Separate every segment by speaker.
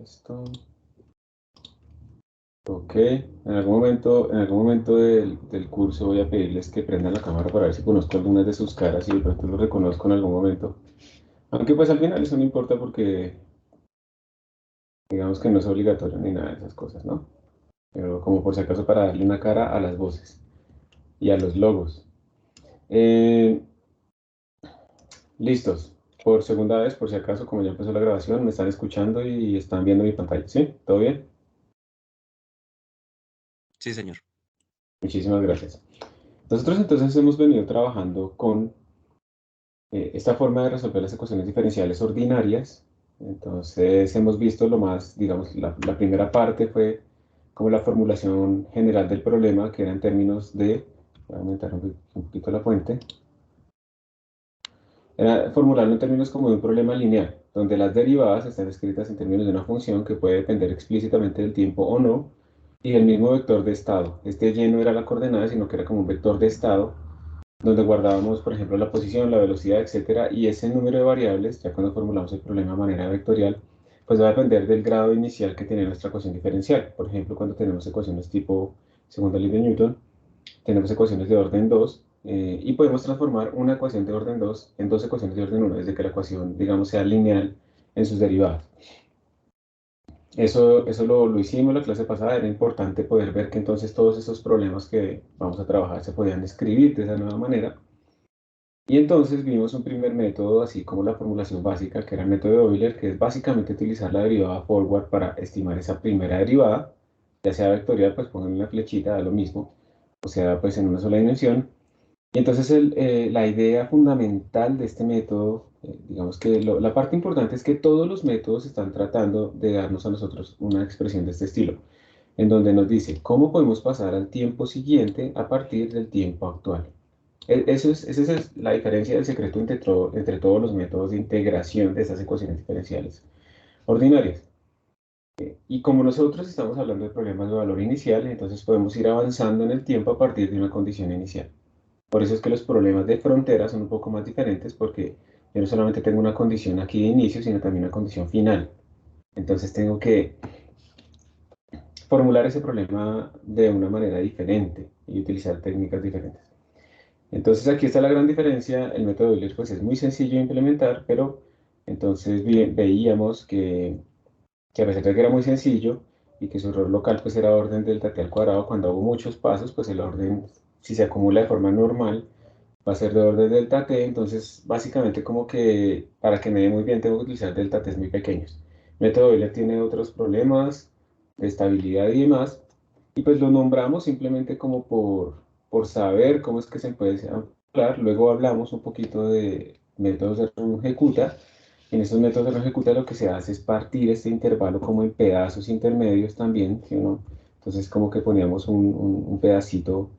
Speaker 1: esto. Ok, en algún momento del curso voy a pedirles que prendan la cámara para ver si conozco algunas de sus caras y de pronto los reconozco en algún momento. Aunque pues al final eso no importa porque digamos que no es obligatorio ni nada de esas cosas, ¿no? Pero como por si acaso para darle una cara a las voces y a los logos. Eh, Listos. Por segunda vez, por si acaso, como ya empezó la grabación, me están escuchando y están viendo mi pantalla. ¿Sí? ¿Todo bien?
Speaker 2: Sí, señor.
Speaker 1: Muchísimas gracias. Nosotros entonces hemos venido trabajando con esta forma de resolver las ecuaciones diferenciales ordinarias. Entonces hemos visto lo más, digamos, la primera parte fue como la formulación general del problema, que era en términos de, voy a aumentar un poquito la fuente, era formularlo en términos como de un problema lineal, donde las derivadas están escritas en términos de una función que puede depender explícitamente del tiempo o no, y el mismo vector de estado. Este y no era la coordenada, sino que era como un vector de estado, donde guardábamos, por ejemplo, la posición, la velocidad, etcétera, y ese número de variables, ya cuando formulamos el problema de manera vectorial, pues va a depender del grado inicial que tiene nuestra ecuación diferencial. Por ejemplo, cuando tenemos ecuaciones tipo segunda ley de Newton, tenemos ecuaciones de orden 2 y podemos transformar una ecuación de orden 2 en dos ecuaciones de orden 1 desde que la ecuación, digamos, sea lineal en sus derivadas. Eso lo hicimos la clase pasada, era importante poder ver que entonces todos esos problemas que vamos a trabajar se podían escribir de esa nueva manera. Y entonces vimos un primer método, así como la formulación básica, que era el método de Euler, que es básicamente utilizar la derivada forward para estimar esa primera derivada, ya sea vectorial, pues pongan una flechita, da lo mismo, o sea, pues en una sola dimensión. Y entonces la idea fundamental de este método, digamos que la parte importante es que todos los métodos están tratando de darnos a nosotros una expresión de este estilo, en donde nos dice cómo podemos pasar al tiempo siguiente a partir del tiempo actual. Esa es la diferencia del secreto entre todos los métodos de integración de estas ecuaciones diferenciales ordinarias. Y como nosotros estamos hablando de problemas de valor inicial, entonces podemos ir avanzando en el tiempo a partir de una condición inicial. Por eso es que los problemas de frontera son un poco más diferentes porque yo no solamente tengo una condición aquí de inicio, sino también una condición final. Entonces tengo que formular ese problema de una manera diferente y utilizar técnicas diferentes. Entonces aquí está la gran diferencia. El método de Euler pues es muy sencillo de implementar, pero entonces veíamos que a pesar de que era muy sencillo y que su error local pues era orden delta t al cuadrado, cuando hago muchos pasos pues el orden, si se acumula de forma normal, va a ser de orden delta t. Entonces básicamente como que para que me dé muy bien tengo que utilizar delta t muy pequeños. El método Euler tiene otros problemas de estabilidad y demás, y pues lo nombramos simplemente como por saber cómo es que se puede hablar. Luego hablamos un poquito de métodos de ejecuta. En estos métodos de ejecuta lo que se hace es partir este intervalo como en pedazos intermedios también, ¿sí o no? Entonces como que poníamos un pedacito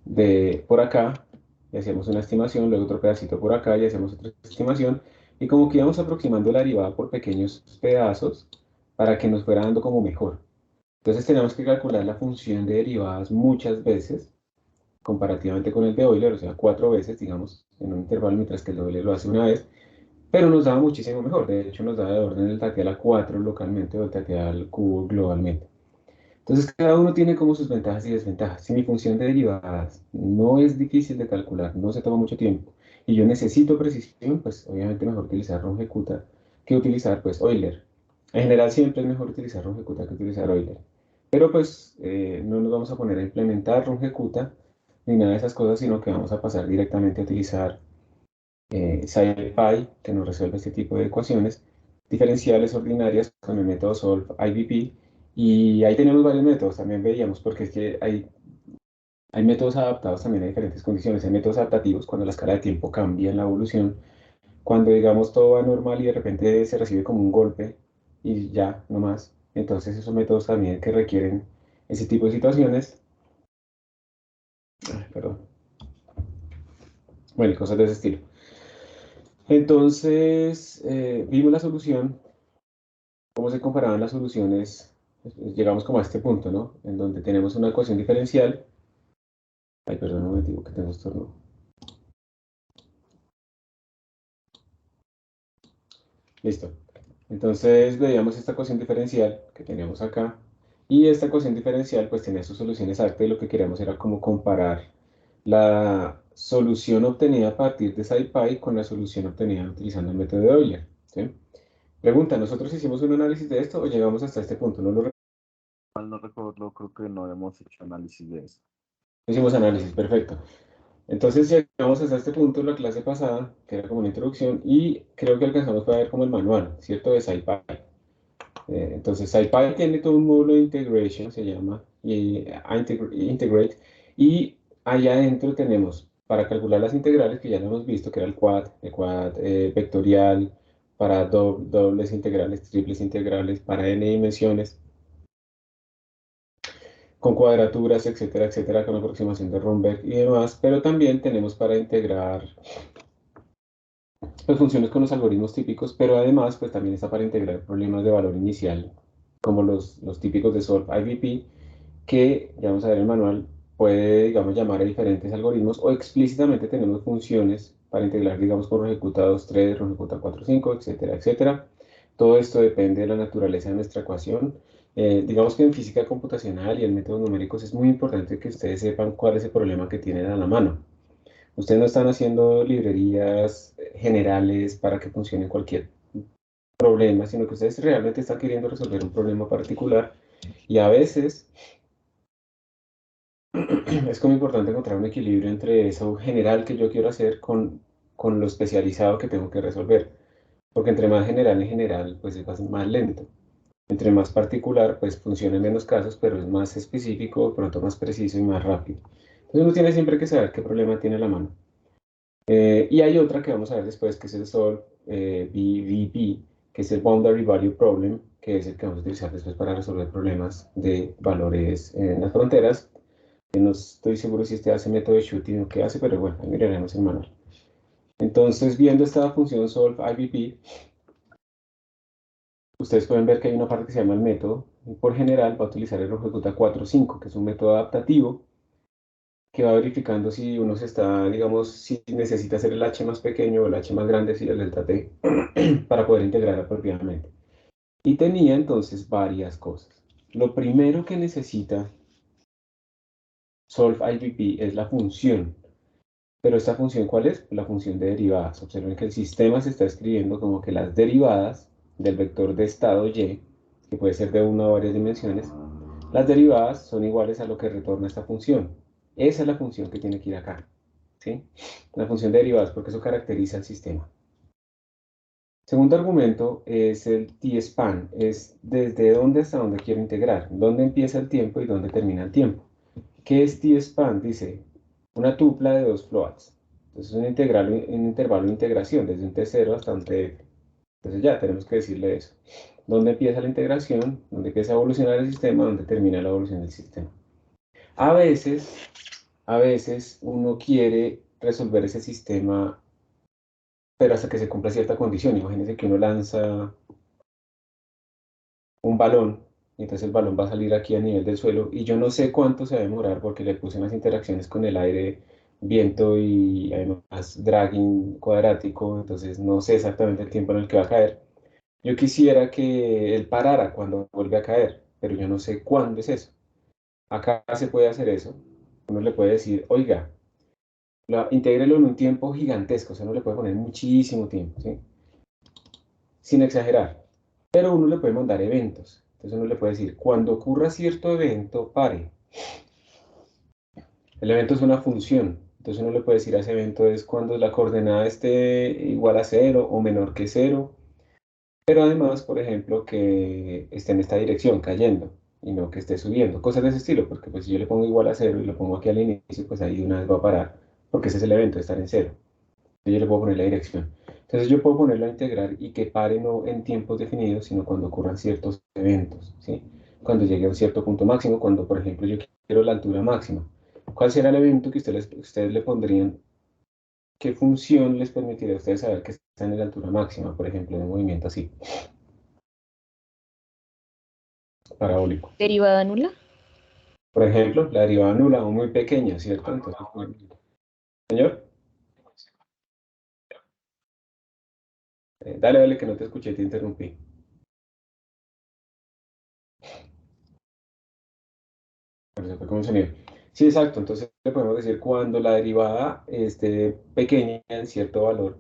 Speaker 1: de por acá y hacíamos una estimación, luego otro pedacito por acá y hacemos otra estimación, y como que íbamos aproximando la derivada por pequeños pedazos para que nos fuera dando como mejor. Entonces tenemos que calcular la función de derivadas muchas veces, comparativamente con el de Euler, o sea, 4 veces, digamos, en un intervalo, mientras que el de Euler lo hace una vez, pero nos daba muchísimo mejor. De hecho, nos daba de orden del tateal a 4 localmente o del tateal al cubo globalmente. Entonces, cada uno tiene como sus ventajas y desventajas. Si mi función de derivadas no es difícil de calcular, no se toma mucho tiempo, y yo necesito precisión, pues obviamente mejor utilizar Runge-Kutta que utilizar pues Euler. En general siempre es mejor utilizar Runge-Kutta que utilizar Euler. Pero pues no nos vamos a poner a implementar Runge-Kutta ni nada de esas cosas, sino que vamos a pasar directamente a utilizar SciPy, que nos resuelve este tipo de ecuaciones diferenciales ordinarias con el método Solve-IVP. Y ahí tenemos varios métodos, también veíamos, porque es que hay métodos adaptados también a diferentes condiciones. Hay métodos adaptativos cuando la escala de tiempo cambia en la evolución, cuando digamos todo va normal y de repente se recibe como un golpe y ya, no más. Entonces esos métodos también que requieren ese tipo de situaciones. Ay, perdón. Bueno, y cosas de ese estilo. Entonces, vimos la solución, cómo se comparaban las soluciones. Llegamos como a este punto, ¿no? En donde tenemos una ecuación diferencial. Ay, perdón, un momentico que tengo estornudo. Listo. Entonces veíamos esta ecuación diferencial que teníamos acá, y esta ecuación diferencial pues tenía su solución exacta, y lo que queríamos era como comparar la solución obtenida a partir de SciPy con la solución obtenida utilizando el método de Euler, ¿sí? Pregunta, ¿nosotros hicimos un análisis de esto o llegamos hasta este punto? No lo
Speaker 2: Mal no recuerdo, creo que no hemos hecho análisis de eso.
Speaker 1: hicimos análisis, perfecto. Entonces llegamos hasta este punto en la clase pasada, que era como una introducción, y creo que alcanzamos a ver como el manual, ¿cierto? De SciPy. Entonces SciPy tiene todo un módulo de integration, se llama, y, integrate, y allá adentro tenemos para calcular las integrales, que ya lo hemos visto, que era el quad vectorial, para dobles integrales, triples integrales, para n dimensiones, con cuadraturas, etcétera, etcétera, con aproximación de Romberg y demás, pero también tenemos para integrar pues, funciones con los algoritmos típicos, pero además pues también está para integrar problemas de valor inicial, como los típicos de Solve IVP, que, ya vamos a ver el manual, puede, digamos, llamar a diferentes algoritmos, o explícitamente tenemos funciones para integrar, digamos, con ejecuta 2.3, ejecuta 4.5, etcétera, etcétera. Todo esto depende de la naturaleza de nuestra ecuación. Digamos que en física computacional y en métodos numéricos es muy importante que ustedes sepan cuál es el problema que tienen a la mano. Ustedes no están haciendo librerías generales para que funcione cualquier problema, sino que ustedes realmente están queriendo resolver un problema particular, y a veces es como importante encontrar un equilibrio entre eso general que yo quiero hacer con lo especializado que tengo que resolver. Porque entre más general en general, pues es más lento. Entre más particular, pues funciona en menos casos, pero es más específico, pronto más preciso y más rápido. Entonces uno tiene siempre que saber qué problema tiene a la mano. Y hay otra que vamos a ver después, que es el Solve BVP, que es el Boundary Value Problem, que es el que vamos a utilizar después para resolver problemas de valores en las fronteras. No estoy seguro si este hace método de shooting o qué hace, pero bueno, ahí miraremos el manual. Entonces, viendo esta función solve IVP, ustedes pueden ver que hay una parte que se llama el método, y por general va a utilizar el ejecuta 4.5, que es un método adaptativo que va verificando si uno se está, digamos, si necesita hacer el h más pequeño o el h más grande, si el delta t, para poder integrar apropiadamente. Y tenía entonces varias cosas. Lo primero que necesita solve IVP es la función. Pero esta función, ¿cuál es? La función de derivadas. Observen que el sistema se está escribiendo como que las derivadas del vector de estado y, que puede ser de una o varias dimensiones, las derivadas son iguales a lo que retorna esta función. Esa es la función que tiene que ir acá, ¿sí? La función de derivadas, porque eso caracteriza al sistema. Segundo argumento es el t-span, es desde dónde hasta dónde quiero integrar, dónde empieza el tiempo y dónde termina el tiempo. ¿Qué es t-span? Dice, una tupla de dos floats. Entonces es un intervalo de integración desde un t0 hasta un tf. Entonces ya tenemos que decirle eso. ¿Dónde empieza la integración? ¿Dónde empieza a evolucionar el sistema? ¿Dónde termina la evolución del sistema? A veces, a veces uno quiere resolver ese sistema, pero hasta que se cumpla cierta condición. Imagínense que uno lanza un balón, y entonces el balón va a salir aquí a nivel del suelo, y yo no sé cuánto se va a demorar porque le puse unas interacciones con el aire, viento y además dragging cuadrático, entonces no sé exactamente el tiempo en el que va a caer. Yo quisiera que él parara cuando vuelve a caer, pero yo no sé cuándo es eso. Acá se puede hacer eso. Uno le puede decir, oiga, intégrelo en un tiempo gigantesco, o sea, uno le puede poner muchísimo tiempo, ¿sí? Sin exagerar. Pero uno le puede mandar eventos. Entonces uno le puede decir, cuando ocurra cierto evento, pare. El evento es una función. Entonces uno le puede decir a ese evento es cuando la coordenada esté igual a cero o menor que cero. Pero además, por ejemplo, que esté en esta dirección cayendo y no que esté subiendo. Cosas de ese estilo, porque pues si yo le pongo igual a cero y lo pongo aquí al inicio, pues ahí de una vez va a parar, porque ese es el evento de estar en cero. Yo le puedo poner la dirección. Entonces yo puedo ponerlo a integrar y que pare no en tiempos definidos, sino cuando ocurran ciertos eventos, ¿sí? Cuando llegue a un cierto punto máximo, cuando por ejemplo yo quiero la altura máxima. ¿Cuál será el evento que ustedes le pondrían? ¿Qué función les permitiría a ustedes saber que están en la altura máxima, por ejemplo, en un movimiento así, parabólico?
Speaker 3: Derivada nula.
Speaker 1: Por ejemplo, la derivada nula o muy pequeña, ¿cierto? Entonces, señor, dale, dale, que no te escuché, te interrumpí. pero se fue como el sonido. Sí, exacto. Entonces le podemos decir cuando la derivada esté pequeña en cierto valor,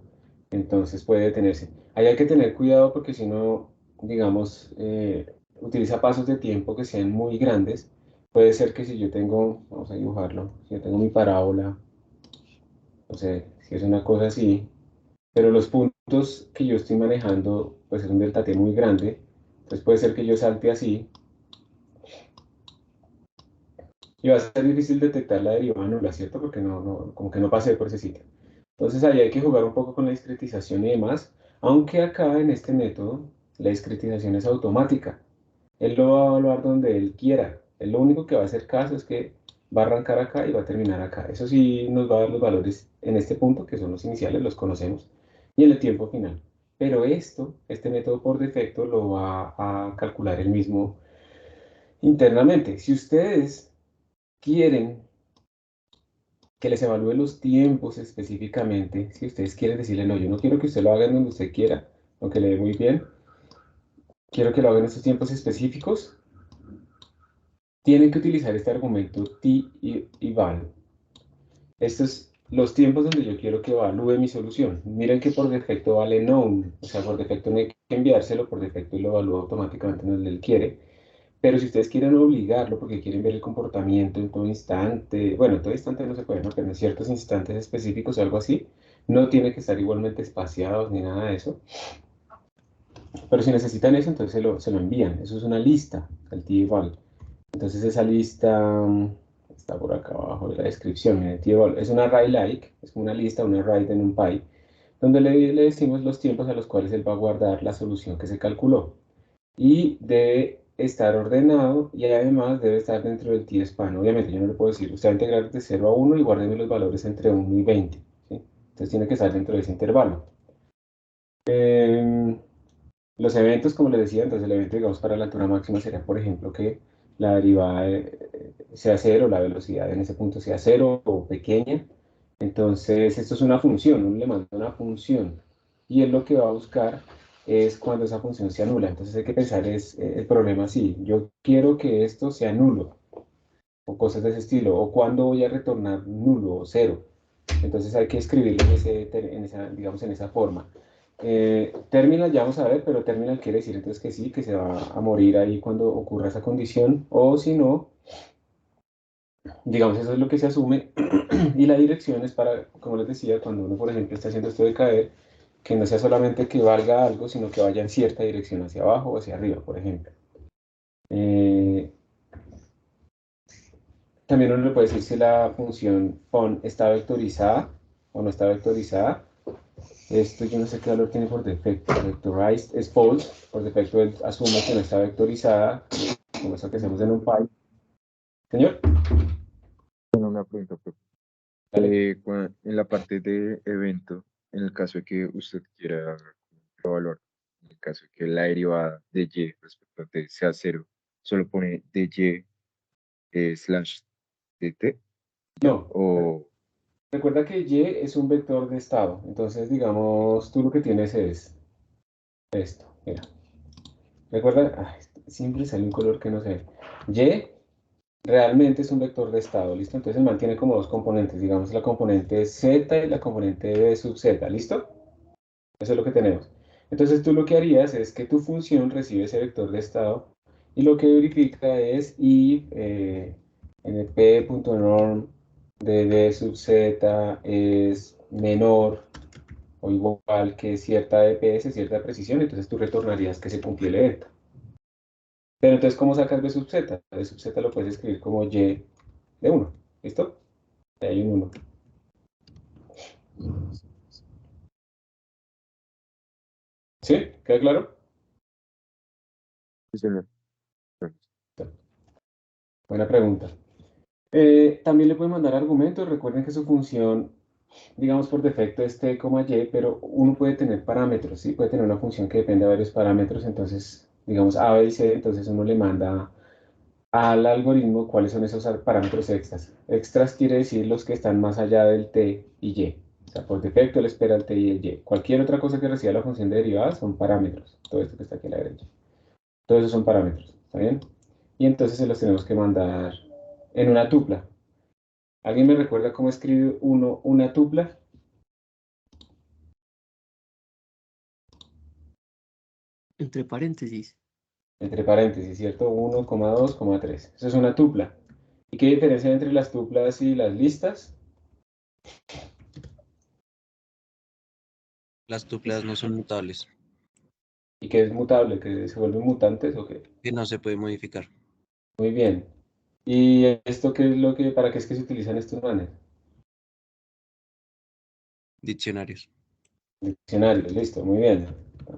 Speaker 1: entonces puede detenerse. Ahí hay que tener cuidado porque si no, digamos, utiliza pasos de tiempo que sean muy grandes, puede ser que si yo tengo, vamos a dibujarlo, si yo tengo mi parábola, no sé, si es una cosa así, pero los puntos que yo estoy manejando, pues es un delta t muy grande, entonces puede ser que yo salte así y va a ser difícil detectar la derivada nula, ¿cierto? Porque como que no pasé por ese sitio. Entonces ahí hay que jugar un poco con la discretización y demás, aunque acá en este método la discretización es automática. Él lo va a evaluar donde él quiera. Él lo único que va a hacer caso es que va a arrancar acá y va a terminar acá. Eso sí nos va a dar los valores en este punto, que son los iniciales, los conocemos, y en el tiempo final. Pero este método por defecto lo va a calcular él mismo internamente. Si ustedes quieren que les evalúe los tiempos específicamente, si ustedes quieren decirle, no, yo no quiero que usted lo haga en donde usted quiera, aunque le dé muy bien, quiero que lo haga en estos tiempos específicos, tienen que utilizar este argumento t y val. Estos los tiempos donde yo quiero que evalúe mi solución. Miren que por defecto vale known, o sea, por defecto no hay que enviárselo, por defecto lo evalúa automáticamente donde él quiere. Pero si ustedes quieren obligarlo porque quieren ver el comportamiento en todo instante, bueno, en todo instante no se puede, ¿no? Pero en ciertos instantes específicos o algo así, no tiene que estar igualmente espaciados ni nada de eso. Pero si necesitan eso, entonces se lo envían. Eso es una lista, el t-eval. Entonces esa lista está por acá abajo de la descripción. El t-eval es un array like, es como una lista, un array de NumPy, donde le decimos los tiempos a los cuales él va a guardar la solución que se calculó. Y debe estar ordenado y además debe estar dentro del t-span. Obviamente yo no le puedo decir, usted va a integrar de 0 a 1 y guárdeme los valores entre 1 y 20. ¿Sí? Entonces tiene que estar dentro de ese intervalo. Los eventos, como les decía, entonces el evento, digamos, para la altura máxima sería, por ejemplo, que la derivada sea cero, la velocidad en ese punto sea cero o pequeña. Entonces, esto es una función, uno le manda una función y él lo que va a buscar es cuando esa función se anula. Entonces hay que pensar el problema así, yo quiero que esto sea nulo o cosas de ese estilo, o cuándo voy a retornar nulo o cero. Entonces hay que escribirlo digamos, en esa forma. Terminal ya vamos a ver, pero terminal quiere decir entonces que sí, que se va a morir ahí cuando ocurra esa condición, o si no, digamos, eso es lo que se asume, y la dirección es para, como les decía, cuando uno, por ejemplo, está haciendo esto de caer, que no sea solamente que valga algo, sino que vaya en cierta dirección hacia abajo o hacia arriba, por ejemplo. Eh, También uno le puede decir si la función pon está vectorizada o no está vectorizada. Esto yo no sé qué valor tiene por defecto. Vectorized es false. Por defecto él asume que no está vectorizada, como eso que hacemos en un NumPy. Señor,
Speaker 3: Tengo una pregunta, profe.
Speaker 1: dale.
Speaker 3: En la parte de evento, en el caso de que usted quiera evaluar, en el caso de que la derivada de y respecto a t sea cero, solo pone dy slash dt, ya,
Speaker 1: No,
Speaker 3: o
Speaker 1: recuerda que y es un vector de estado. Entonces, digamos, tú lo que tienes es esto. Mira, recuerda, siempre sale un color que no se ve. Y realmente es un vector de estado, ¿listo? Entonces mantiene como dos componentes, digamos la componente z y la componente b sub z, ¿listo? Eso es lo que tenemos. Entonces tú lo que harías es que tu función recibe ese vector de estado y lo que verifica es if np.norm de b sub z es menor o igual que cierta DPS, cierta precisión, entonces tú retornarías que se cumplió el evento. Pero entonces, ¿cómo sacas b sub z? B sub z lo puedes escribir como y de 1, ¿listo? De ahí un 1. ¿Sí? ¿Queda claro?
Speaker 3: sí, señor.
Speaker 1: Buena pregunta. También le pueden mandar argumentos. Recuerden que su función, digamos por defecto es t, y, pero uno puede tener parámetros, ¿sí? Puede tener una función que depende de varios parámetros. Entonces, digamos A, B y C, entonces uno le manda al algoritmo cuáles son esos parámetros extras. Extras quiere decir los que están más allá del t y y. O sea, por defecto él espera el t y el y. Cualquier otra cosa que reciba la función de derivada son parámetros. Todo esto que está aquí a la derecha. Todos esos son parámetros, ¿está bien? Y entonces se los tenemos que mandar en una tupla. ¿Alguien me recuerda cómo escribe uno una tupla?
Speaker 4: Entre paréntesis.
Speaker 1: Entre paréntesis, ¿cierto? 1, 2, 3. Eso es una tupla. ¿Y qué diferencia hay entre las tuplas y las listas?
Speaker 5: Las tuplas no son mutables,
Speaker 1: ¿Y qué es mutable? ¿Que se vuelven mutantes o qué?
Speaker 5: que no se puede modificar.
Speaker 1: Muy bien. ¿Y esto qué es lo que, para qué es que se utilizan estos manes?
Speaker 5: Diccionarios.
Speaker 1: Diccionarios, listo, muy bien.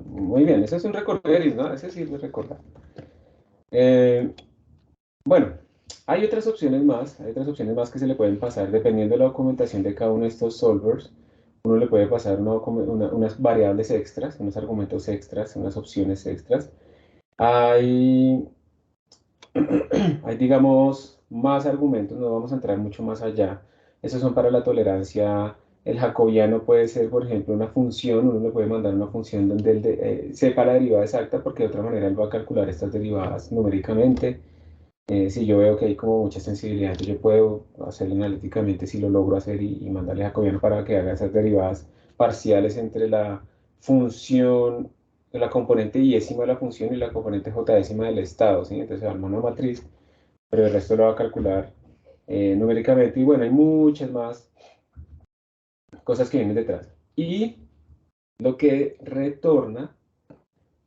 Speaker 1: Muy bien, ese es un recorderis, ¿no? Ese sí es recordar. Bueno, hay otras opciones más que se le pueden pasar dependiendo de la documentación de cada uno de estos solvers. Uno le puede pasar unas variables extras, unos argumentos extras, unas opciones extras. Hay, hay, digamos, más argumentos, no vamos a entrar mucho más allá. Esos son para la tolerancia. El jacobiano puede ser, por ejemplo, una función. Uno le puede mandar una función donde él sepa la derivada exacta, porque de otra manera él va a calcular estas derivadas numéricamente. Si yo veo que hay como mucha sensibilidad, entonces yo puedo hacerlo analíticamente si lo logro hacer y mandarle a Jacobiano para que haga esas derivadas parciales entre la función, la componente yésima de la función y la componente j décima del estado, ¿sí? Entonces se arma una matriz, pero el resto lo va a calcular numéricamente. Y bueno, hay muchas más cosas que vienen detrás. Y lo que retorna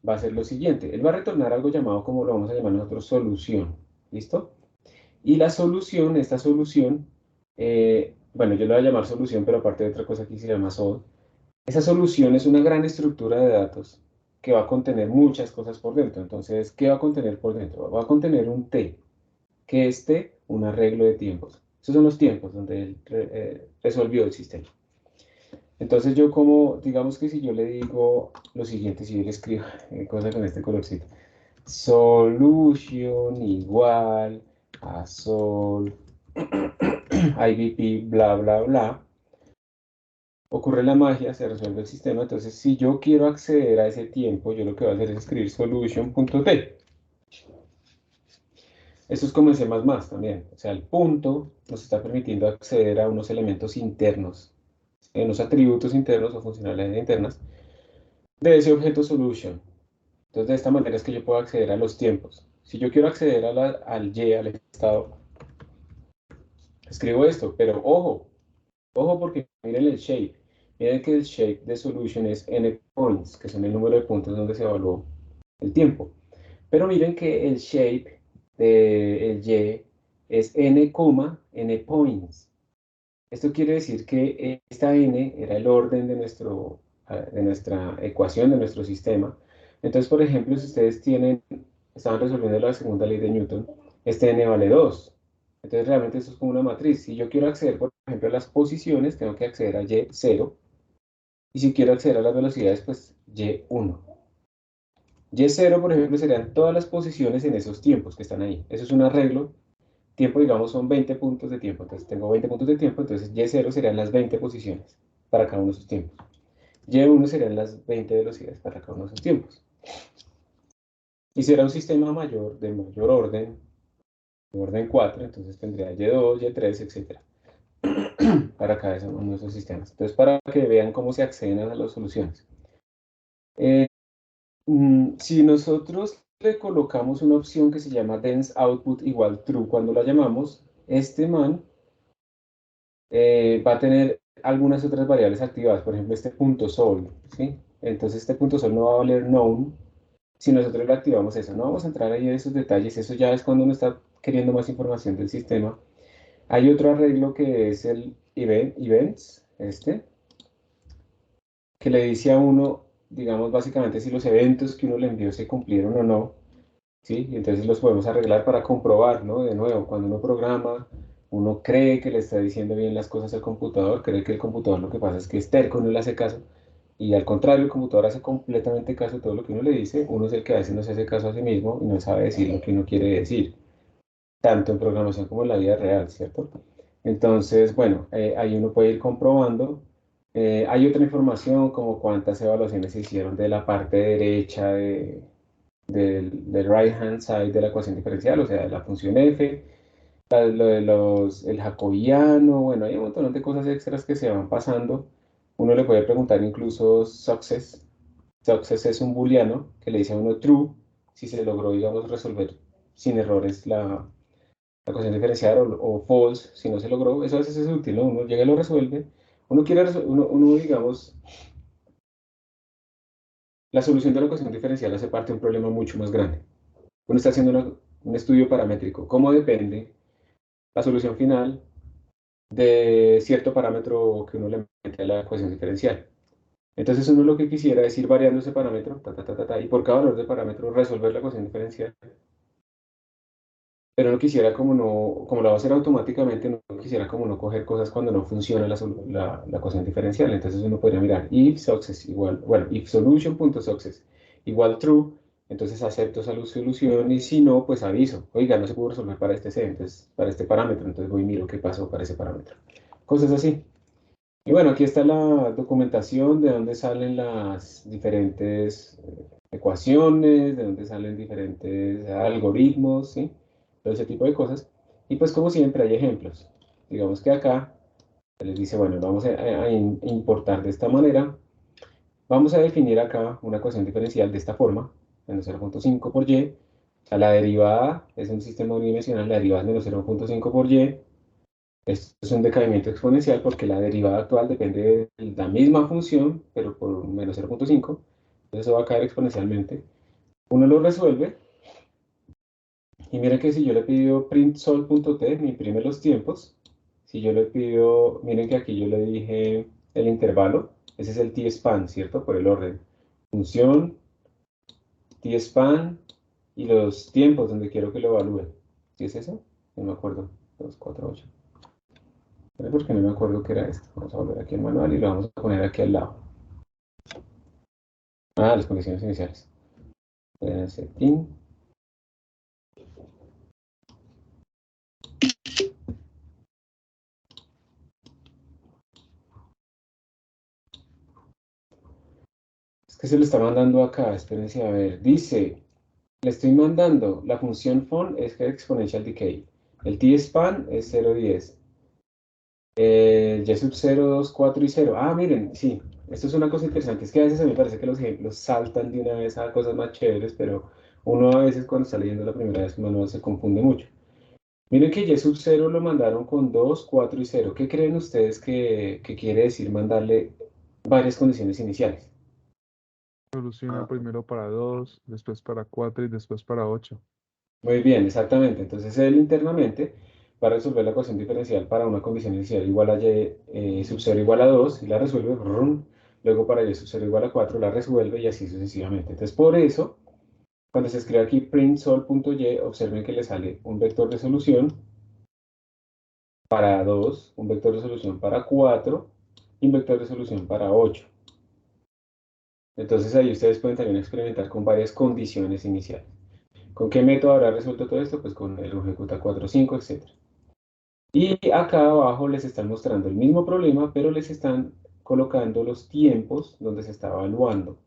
Speaker 1: va a ser lo siguiente. Él va a retornar algo llamado, como lo vamos a llamar nosotros, solución. ¿Listo? Y la solución, esta solución, bueno, yo le voy a llamar solución, pero aparte de otra cosa aquí se llama sol. Esa solución es una gran estructura de datos que va a contener muchas cosas por dentro. Entonces, ¿qué va a contener por dentro? Va a contener un T, que es T, un arreglo de tiempos. Esos son los tiempos donde él resolvió el sistema. Entonces yo como, digamos que si yo le digo lo siguiente, si yo le escribo, cosa con este colorcito, solution igual a sol IBP bla bla bla, ocurre la magia, se resuelve el sistema. Entonces si yo quiero acceder a ese tiempo, yo lo que voy a hacer es escribir solution.t. Esto es como en C++ también, o sea, el punto nos está permitiendo acceder a unos elementos internos, unos atributos internos o funcionalidades internas de ese objeto solution. Entonces, de esta manera es que yo puedo acceder a los tiempos. Si yo quiero acceder al Y, al estado, escribo esto, pero ojo porque miren el shape. Miren que el shape de solution es n points, que son el número de puntos donde se evaluó el tiempo. Pero miren que el shape del Y es n, n points. Esto quiere decir que esta n era el orden de nuestra ecuación, de nuestro sistema. Entonces, por ejemplo, si ustedes estaban resolviendo la segunda ley de Newton, este n vale 2. Entonces, realmente esto es como una matriz. Si yo quiero acceder, por ejemplo, a las posiciones, tengo que acceder a Y0. Y si quiero acceder a las velocidades, pues Y1. Y0, por ejemplo, serían todas las posiciones en esos tiempos que están ahí. Eso es un arreglo. Tiempo, digamos, son 20 puntos de tiempo. Entonces, tengo 20 puntos de tiempo, entonces Y0 serían las 20 posiciones para cada uno de esos tiempos. Y1 serían las 20 velocidades para cada uno de esos tiempos. Y si era un sistema mayor, de mayor orden, de orden 4, entonces tendría Y2, Y3, etc. para cada uno de esos sistemas. Entonces, para que vean cómo se acceden a las soluciones. Si nosotros le colocamos una opción que se llama dense output igual true cuando la llamamos, este man va a tener algunas otras variables activadas, por ejemplo este punto sol, ¿sí? Entonces este punto sol no va a valer known si nosotros le activamos eso. No vamos a entrar ahí en esos detalles, eso ya es cuando uno está queriendo más información del sistema. Hay otro arreglo que es el events, que le dice a uno, digamos básicamente si los eventos que uno le envió se cumplieron o no, ¿sí? Y entonces los podemos arreglar para comprobar, ¿no? De nuevo, cuando uno programa, uno cree que le está diciendo bien las cosas al computador, cree que el computador lo que pasa es que es terco, no le hace caso, y al contrario, el computador hace completamente caso a todo lo que uno le dice, uno es el que a veces no se hace caso a sí mismo y no sabe decir lo que uno quiere decir, tanto en programación como en la vida real, ¿cierto? Entonces, bueno, ahí uno puede ir comprobando. Hay otra información como cuántas evaluaciones se hicieron de la parte derecha del right hand side de la ecuación diferencial, o sea, de la función f, lo de el jacobiano, bueno, hay un montón de cosas extras que se van pasando. Uno le puede preguntar incluso success. Success es un booleano que le dice a uno true si se logró, digamos, resolver sin errores la ecuación diferencial o false si no se logró. Eso a veces es útil, ¿no? Uno llega y lo resuelve. Uno, digamos, la solución de la ecuación diferencial hace parte de un problema mucho más grande. Uno está haciendo un estudio paramétrico. ¿Cómo depende la solución final de cierto parámetro que uno le mete a la ecuación diferencial? Entonces uno lo que quisiera es ir variando ese parámetro, y por cada valor de parámetro resolver la ecuación diferencial. Pero no quisiera como lo va a hacer automáticamente, no quisiera como no coger cosas cuando no funciona la ecuación diferencial. Entonces uno podría mirar if success igual, bueno, if solution.success igual true, entonces acepto esa solución y si no, pues aviso, oiga, no se pudo resolver para este C, entonces para este parámetro, entonces voy y miro qué pasó para ese parámetro. Cosas así. Y bueno, aquí está la documentación de dónde salen las diferentes ecuaciones, de dónde salen diferentes algoritmos, ¿sí? Todo ese tipo de cosas. Y pues como siempre hay ejemplos. Digamos que acá se les dice, bueno, vamos a importar de esta manera. Vamos a definir acá una ecuación diferencial de esta forma, menos 0.5 por y. O sea, la derivada es un sistema unidimensional, la derivada es menos 0.5 por y. Esto es un decaimiento exponencial porque la derivada actual depende de la misma función, pero por menos 0.5. Entonces eso va a caer exponencialmente. Uno lo resuelve y mira que si yo le pido print_sol.t, me imprime los tiempos. Si yo le pido, miren que aquí yo le dije el intervalo, ese es el tspan, ¿cierto? Por el orden. Función, tspan y los tiempos donde quiero que lo evalúe. ¿Sí es eso? No me acuerdo. 2, 4, 8. Porque no me acuerdo qué era esto. Vamos a volver aquí al manual y lo vamos a poner aquí al lado. Ah, las condiciones iniciales. Setting. Es que se lo está mandando acá. Espérense a ver. Dice, le estoy mandando la función fon es exponential decay. El tspan es 0,10. Y sub 0, 2, 4 y 0. Ah, miren, sí. Esto es una cosa interesante. Es que a veces a mí me parece que los ejemplos saltan de una vez a cosas más chéveres, pero uno a veces cuando está leyendo la primera vez manual se confunde mucho. Miren que Y sub 0 lo mandaron con 2, 4 y 0. ¿Qué creen ustedes que quiere decir mandarle varias condiciones iniciales?
Speaker 6: Soluciona primero para 2, después para 4 y después para 8.
Speaker 1: Muy bien, exactamente. Entonces él internamente va a resolver la ecuación diferencial para una condición inicial igual a Y sub 0 igual a 2 y la resuelve. Brum. Luego para Y sub 0 igual a 4 la resuelve y así sucesivamente. Entonces por eso, cuando se escribe aquí print_sol.y, observen que le sale un vector de solución para 2, un vector de solución para 4 y un vector de solución para 8. Entonces ahí ustedes pueden también experimentar con varias condiciones iniciales. ¿Con qué método habrá resuelto todo esto? Pues con el ejecuta 4, 5, etc. Y acá abajo les están mostrando el mismo problema, pero les están colocando los tiempos donde se está evaluando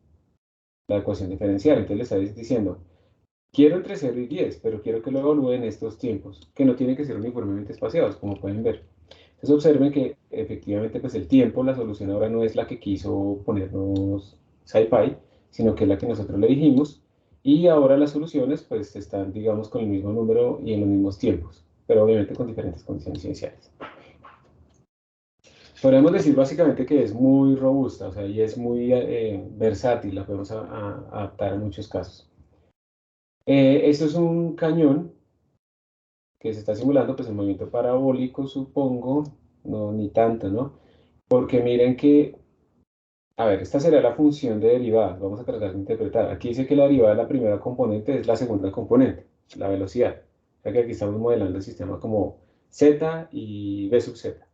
Speaker 1: la ecuación diferencial. Entonces les está diciendo, quiero entre 0 y 10, pero quiero que lo evalúen estos tiempos, que no tienen que ser uniformemente espaciados, como pueden ver. Entonces observen que efectivamente pues el tiempo, la solución ahora no es la que quiso ponernos SciPy, sino que es la que nosotros le dijimos, y ahora las soluciones pues están digamos con el mismo número y en los mismos tiempos, pero obviamente con diferentes condiciones iniciales. Podríamos decir básicamente que es muy robusta, o sea, y es muy versátil, la podemos adaptar a muchos casos. Esto es un cañón que se está simulando, pues el movimiento parabólico, supongo, no, ni tanto, ¿no? Porque miren que, a ver, esta será la función de derivadas, vamos a tratar de interpretar. Aquí dice que la derivada de la primera componente es la segunda componente, la velocidad. O sea que aquí estamos modelando el sistema como z y b sub z.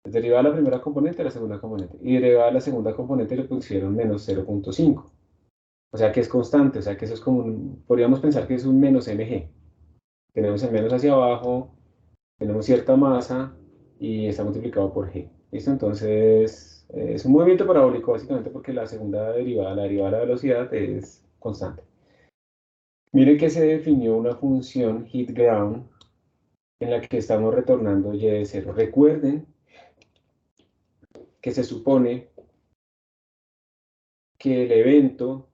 Speaker 1: Entonces, derivada de la primera componente, la segunda componente. Y derivada de la segunda componente le pusieron menos 0.5. O sea que es constante, o sea que eso es como podríamos pensar que es un menos mg. Tenemos el menos hacia abajo, tenemos cierta masa y está multiplicado por g. ¿Listo? Entonces, es un movimiento parabólico básicamente porque la segunda derivada, la derivada de la velocidad, es constante. Miren que se definió una función heat ground en la que estamos retornando y de 0. Recuerden que se supone que el evento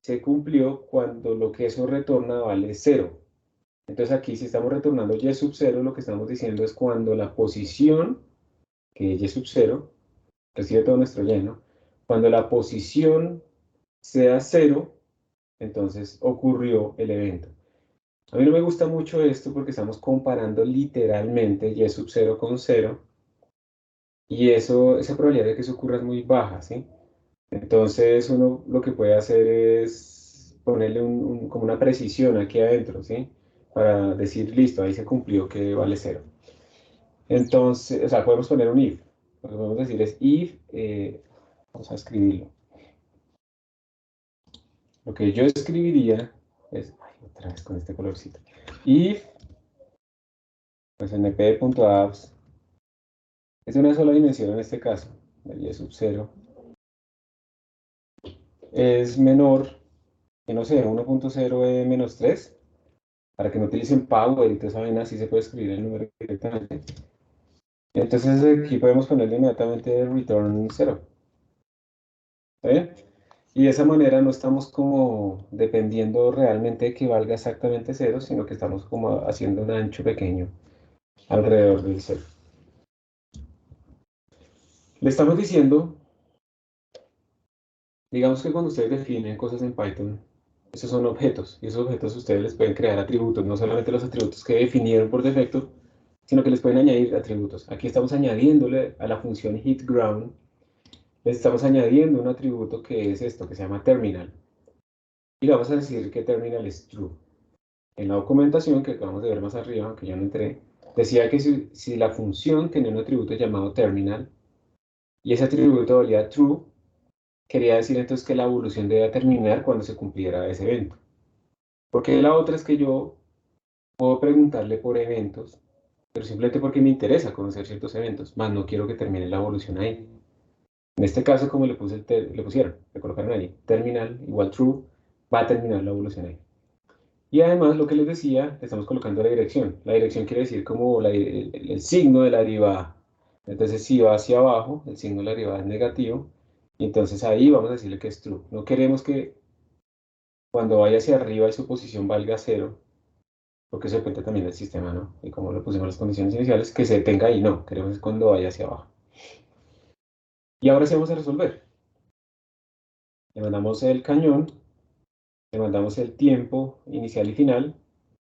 Speaker 1: se cumplió cuando lo que eso retorna vale 0. Entonces aquí si estamos retornando y sub 0, lo que estamos diciendo es cuando la posición, que es y sub 0, recibe todo nuestro y, ¿no? Cuando la posición sea 0, entonces ocurrió el evento. A mí no me gusta mucho esto porque estamos comparando literalmente y sub 0 con 0, y esa probabilidad de que eso ocurra es muy baja, ¿sí? Entonces uno lo que puede hacer es ponerle como una precisión aquí adentro, ¿sí? Para decir, listo, ahí se cumplió que vale 0. Entonces, o sea, podemos poner un if. Lo que podemos decir es if, vamos a escribirlo. Lo que yo escribiría es, ay, otra vez con este colorcito. If, pues np.apps, es de una sola dimensión en este caso, el y sub 0, es menor que, no sé, 1.0 menos 3, para que no utilicen power y toda esa vaina, así se puede escribir el número directamente. Entonces aquí podemos ponerle inmediatamente return 0. ¿Está bien? Y de esa manera no estamos como dependiendo realmente de que valga exactamente 0, sino que estamos como haciendo un ancho pequeño alrededor del 0. Le estamos diciendo, digamos que cuando ustedes definen cosas en Python, esos son objetos, y esos objetos ustedes les pueden crear atributos, no solamente los atributos que definieron por defecto, sino que les pueden añadir atributos. Aquí estamos añadiéndole a la función hitGround, le estamos añadiendo un atributo que es esto, que se llama terminal. Y le vamos a decir que terminal es true. En la documentación que acabamos de ver más arriba, aunque yo no entré, decía que si la función tenía un atributo llamado terminal, y ese atributo valía true, quería decir entonces que la evolución debía terminar cuando se cumpliera ese evento. Porque la otra es que yo puedo preguntarle por eventos, pero simplemente porque me interesa conocer ciertos eventos, más no quiero que termine la evolución ahí. En este caso, como le pusieron, le colocaron ahí, terminal igual true, va a terminar la evolución ahí. Y además, lo que les decía, le estamos colocando la dirección. La dirección quiere decir como el signo de la derivada. Entonces, si va hacia abajo, el signo de la derivada es negativo, y entonces ahí vamos a decirle que es true. No queremos que cuando vaya hacia arriba y su posición valga 0, porque eso depende también del sistema, ¿no? Y como lo pusimos en las condiciones iniciales, que se detenga ahí, no. Queremos cuando vaya hacia abajo. Y ahora sí vamos a resolver. Le mandamos el cañón, le mandamos el tiempo inicial y final.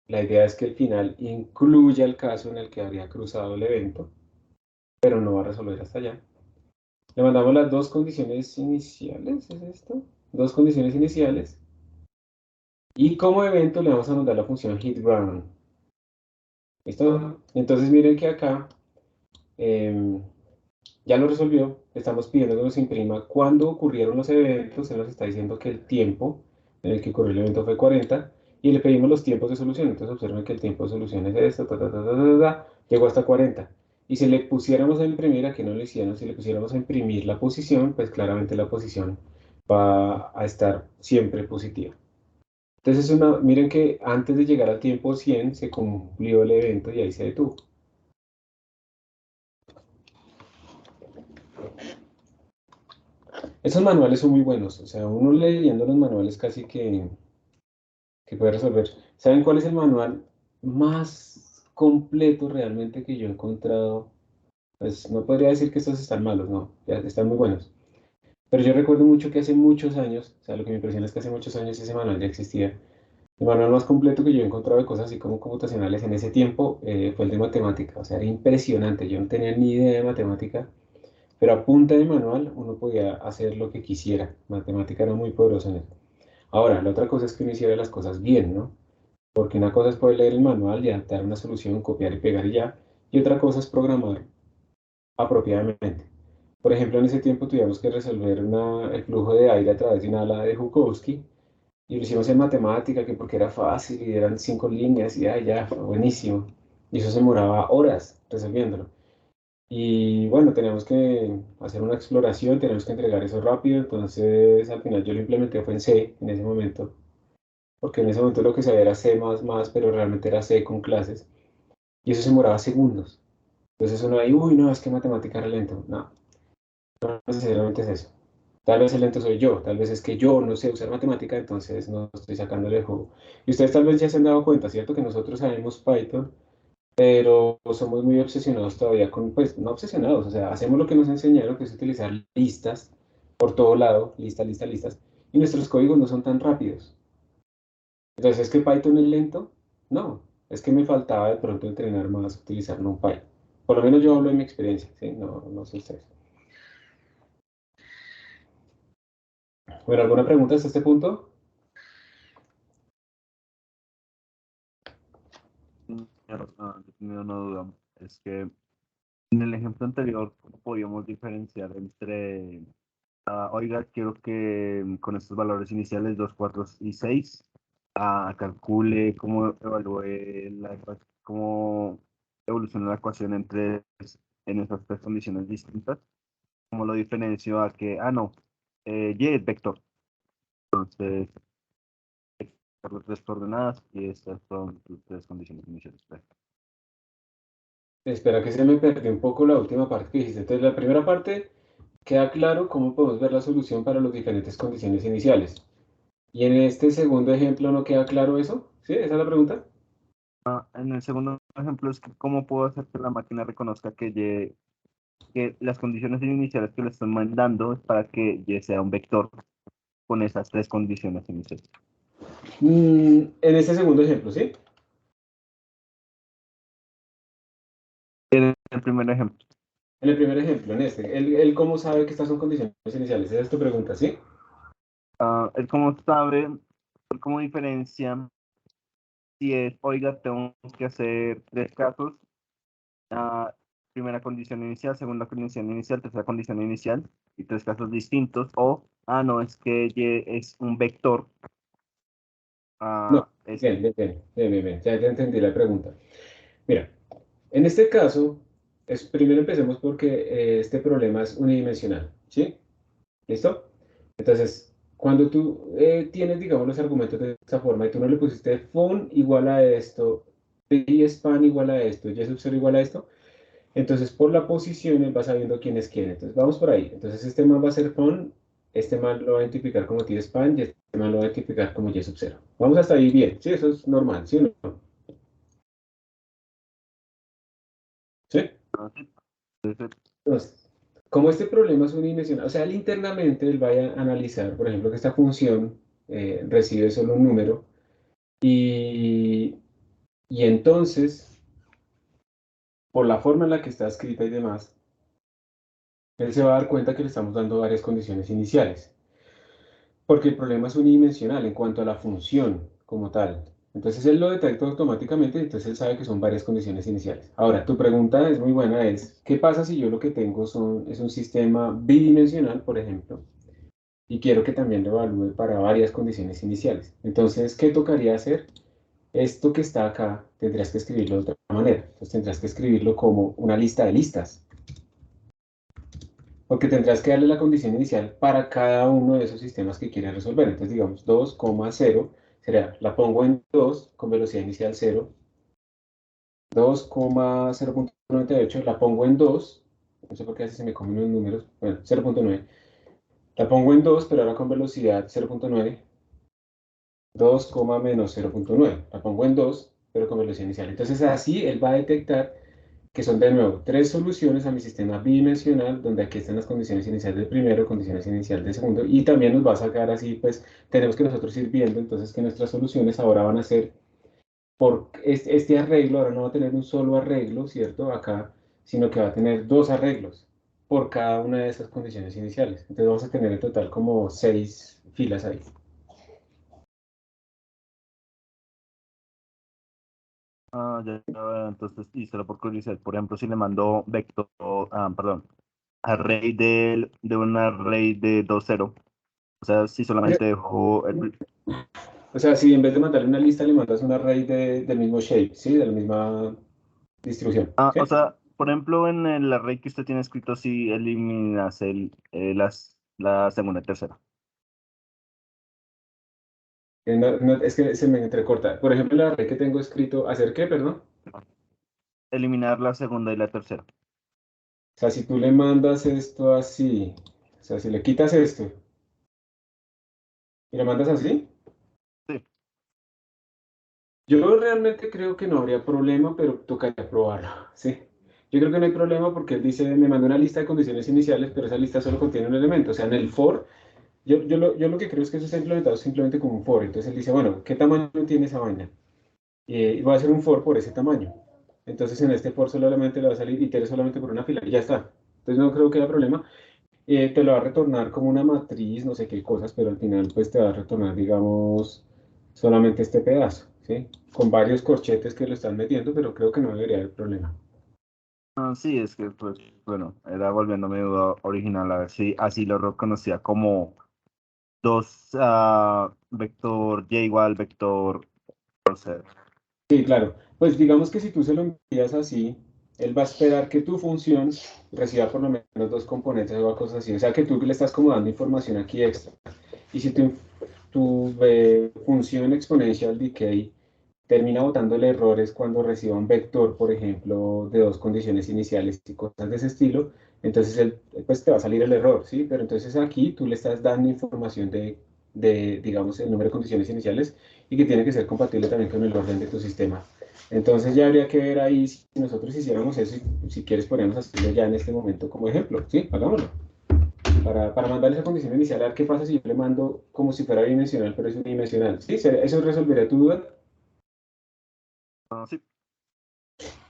Speaker 1: La idea es que el final incluya el caso en el que habría cruzado el evento, pero no va a resolver hasta allá. Le mandamos las dos condiciones iniciales, ¿es esto? Dos condiciones iniciales. Y como evento le vamos a mandar la función hitGround. ¿Listo? Entonces miren que acá ya lo resolvió. Estamos pidiendo que nos imprima cuándo ocurrieron los eventos. Él nos está diciendo que el tiempo en el que ocurrió el evento fue 40. Y le pedimos los tiempos de solución. Entonces observen que el tiempo de solución es esto, llegó hasta 40. Y si le pusiéramos a imprimir, aquí no lo hicieron, si le pusiéramos a imprimir la posición, pues claramente la posición va a estar siempre positiva. Entonces miren que antes de llegar al tiempo 100 se cumplió el evento y ahí se detuvo. Esos manuales son muy buenos, o sea, uno leyendo los manuales casi que puede resolver. ¿Saben cuál es el manual más completo realmente que yo he encontrado? Pues no podría decir que estos están malos, no, ya están muy buenos. Pero yo recuerdo mucho que hace muchos años, o sea, lo que me impresiona es que hace muchos años ese manual ya existía. El manual más completo que yo he encontrado de cosas así como computacionales en ese tiempo fue el de matemática, o sea, era impresionante, yo no tenía ni idea de matemática, pero a punta de manual uno podía hacer lo que quisiera, matemática era muy poderosa en eso. Ahora, la otra cosa es que uno hiciera las cosas bien, ¿no? Porque una cosa es poder leer el manual y adaptar una solución, copiar y pegar y ya, y otra cosa es programar apropiadamente. Por ejemplo, en ese tiempo tuvimos que resolver el flujo de aire a través de una ala de Joukowski, y lo hicimos en matemática, que porque era fácil y eran 5 líneas y ya, fue buenísimo. Y eso se demoraba horas resolviéndolo. Y bueno, teníamos que hacer una exploración, teníamos que entregar eso rápido, entonces al final yo lo implementé fue en C en ese momento, porque en ese momento lo que sabía era C++, pero realmente era C con clases. y eso se demoraba segundos. Entonces uno ahí, uy, no, es que matemática era lento. No, no necesariamente es eso. Tal vez el lento soy yo, tal vez es que yo no sé usar matemática, entonces no estoy sacándole el jugo. Y ustedes tal vez ya se han dado cuenta, ¿cierto? Que nosotros sabemos Python, pero somos muy obsesionados todavía con, pues no obsesionados, o sea, hacemos lo que nos enseñaron, que es utilizar listas por todo lado, listas, y nuestros códigos no son tan rápidos. Entonces, ¿es que Python es lento? No, es que me faltaba de pronto entrenar más, utilizar NumPy. Por lo menos yo hablo de mi experiencia, ¿sí? No, no sé ustedes. Bueno, ¿alguna pregunta hasta este punto?
Speaker 2: Yo tenía una duda. Es que en el ejemplo anterior podíamos diferenciar entre, oiga, quiero que con estos valores iniciales 2, 4 y 6, calcule cómo evalúe cómo evoluciona la ecuación en esas tres condiciones distintas. ¿Cómo lo diferencio a que, no, y es vector? Entonces, por las tres coordenadas y estas son tus tres condiciones iniciales.
Speaker 1: Espera que se me perdió un poco la última parte que dijiste. Entonces, la primera parte queda claro cómo podemos ver la solución para las diferentes condiciones iniciales. Y en este segundo ejemplo no queda claro eso. ¿Sí? ¿Esa es la pregunta?
Speaker 2: En el segundo ejemplo es que cómo puedo hacer que la máquina reconozca que las condiciones iniciales que le están mandando es para que Y sea un vector con esas tres condiciones iniciales.
Speaker 1: En este segundo ejemplo, ¿sí?
Speaker 2: En el primer ejemplo,
Speaker 1: En el primer ejemplo, en este. ¿Él cómo sabe que estas son condiciones iniciales? Esa es tu pregunta, ¿sí?
Speaker 2: él cómo sabe, él cómo diferencia si es, oiga, tengo que hacer tres casos, ah, primera condición inicial, segunda condición inicial, tercera condición inicial, y tres casos distintos, o, no, es que Y es un vector.
Speaker 1: No.
Speaker 2: Es
Speaker 1: Bien. Ya entendí la pregunta. Mira, en este caso, primero empecemos porque este problema es unidimensional, ¿sí? ¿Listo? Entonces, cuando tú tienes, digamos, los argumentos de esta forma y tú no le pusiste fun igual a esto, y span igual a esto, y sub 0 igual a esto, entonces por la posición él va sabiendo quién es quién. Entonces, vamos por ahí. Entonces, este man va a ser fun, este man lo va a identificar como t-span y este man lo va a identificar como y sub 0. Vamos hasta ahí bien, ¿sí? Eso es normal, ¿sí o no? ¿Sí? Entonces, como este problema es unidimensional, o sea, él internamente él vaya a analizar, por ejemplo, que esta función recibe solo un número y, y entonces, por la forma en la que está escrita y demás, él se va a dar cuenta que le estamos dando varias condiciones iniciales, porque el problema es unidimensional en cuanto a la función como tal. Entonces él lo detecta automáticamente y entonces él sabe que son varias condiciones iniciales. Ahora, tu pregunta es muy buena, ¿qué pasa si yo lo que tengo es un sistema bidimensional, por ejemplo? Y quiero que también lo evalúe para varias condiciones iniciales. Entonces, ¿qué tocaría hacer? Esto que está acá, tendrías que escribirlo de otra manera. Entonces, tendrás que escribirlo como una lista de listas, porque tendrás que darle la condición inicial para cada uno de esos sistemas que quieres resolver. Entonces, digamos, 2,0 sería, la pongo en 2 con velocidad inicial 0, 2,0.98 la pongo en 2, no sé por qué así se me comen los números, bueno, 0,9, la pongo en 2, pero ahora con velocidad 0,9, 2, menos 0,9. La pongo en 2, pero con velocidad inicial. Entonces así él va a detectar que son de nuevo tres soluciones a mi sistema bidimensional, donde aquí están las condiciones iniciales del primero, condiciones iniciales del segundo, y también nos va a sacar así, pues tenemos que nosotros ir viendo entonces que nuestras soluciones ahora van a ser por este arreglo, ahora no va a tener un solo arreglo, ¿cierto? Acá, sino que va a tener dos arreglos por cada una de esas condiciones iniciales. Entonces vamos a tener en total como 6 filas ahí.
Speaker 2: ya veo. Entonces, y solo por curiosidad, por ejemplo, si le mando vector, perdón, array de un array de 2,0, o sea, si solamente dejo
Speaker 1: O sea, si en vez de mandarle una lista le mandas un array del mismo shape, ¿sí? De la misma distribución, ¿sí?
Speaker 2: o sea, por ejemplo, en el array que usted tiene escrito, si eliminas la segunda y tercera.
Speaker 1: Es que se me entrecorta. Por ejemplo, el array que tengo escrito, ¿hacer qué, perdón?
Speaker 2: eliminar la segunda y la tercera.
Speaker 1: O sea, si tú le mandas esto así, o sea, si le quitas esto y le mandas así,
Speaker 2: Sí.
Speaker 1: yo realmente creo que no habría problema, pero tocaría probarlo, ¿sí? Yo creo que no hay problema porque él dice, me mandó una lista de condiciones iniciales, pero esa lista solo contiene un elemento. O sea, en el for, yo lo que creo es que eso está implementado simplemente como un for. Entonces él dice, bueno, ¿qué tamaño tiene esa vaina? Y va a ser un for por ese tamaño. Entonces en este for solamente le va a salir iter solamente por una fila y ya está. Entonces no creo que haya problema. Te lo va a retornar como una matriz, no sé qué cosas, pero al final pues te va a retornar, digamos, solamente este pedazo, ¿sí? Con varios corchetes que lo están metiendo, pero creo que no debería haber problema.
Speaker 2: Sí, es que, pues, bueno, era volviendo a mi duda original, a ver si así lo reconocía como dos vector y igual vector Z.
Speaker 1: Sí, claro. Pues digamos que si tú se lo envías así, él va a esperar que tu función reciba por lo menos dos componentes o cosas así. O sea que tú le estás como dando información aquí extra. Y si tu función exponencial decay termina botando el error es cuando reciba un vector, por ejemplo, de dos condiciones iniciales y cosas de ese estilo, entonces pues te va a salir el error, ¿sí? Pero entonces aquí tú le estás dando información digamos, el número de condiciones iniciales y que tiene que ser compatible también con el orden de tu sistema. Entonces ya habría que ver ahí si nosotros hiciéramos eso y si quieres podríamos hacerlo ya en este momento como ejemplo, ¿sí? Hagámoslo. Para mandar esa condición inicial, a ver qué pasa si yo le mando como si fuera bidimensional, pero es unidimensional. ¿Sí? ¿Eso resolvería tu duda?
Speaker 2: Sí.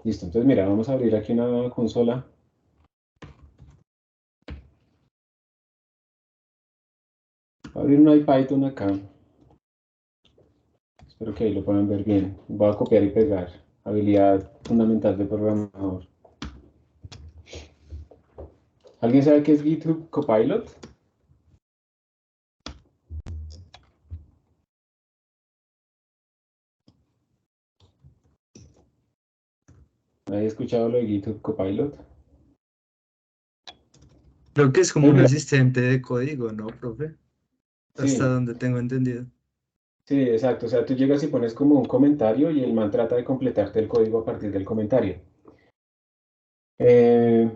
Speaker 1: Listo, entonces mira, vamos a abrir aquí una consola. Voy a abrir un IPython acá. Espero que ahí lo puedan ver bien. Voy a copiar y pegar. Habilidad fundamental de programador. ¿Alguien sabe qué es GitHub Copilot? ¿Nadie ha escuchado lo de GitHub Copilot?
Speaker 7: Creo que es como
Speaker 1: Pues
Speaker 7: un
Speaker 1: mira,
Speaker 7: asistente de código, ¿no, profe? Hasta
Speaker 1: sí,
Speaker 7: donde tengo entendido.
Speaker 1: sí, exacto. O sea, tú llegas y pones como un comentario y el man trata de completarte el código a partir del comentario. Eh,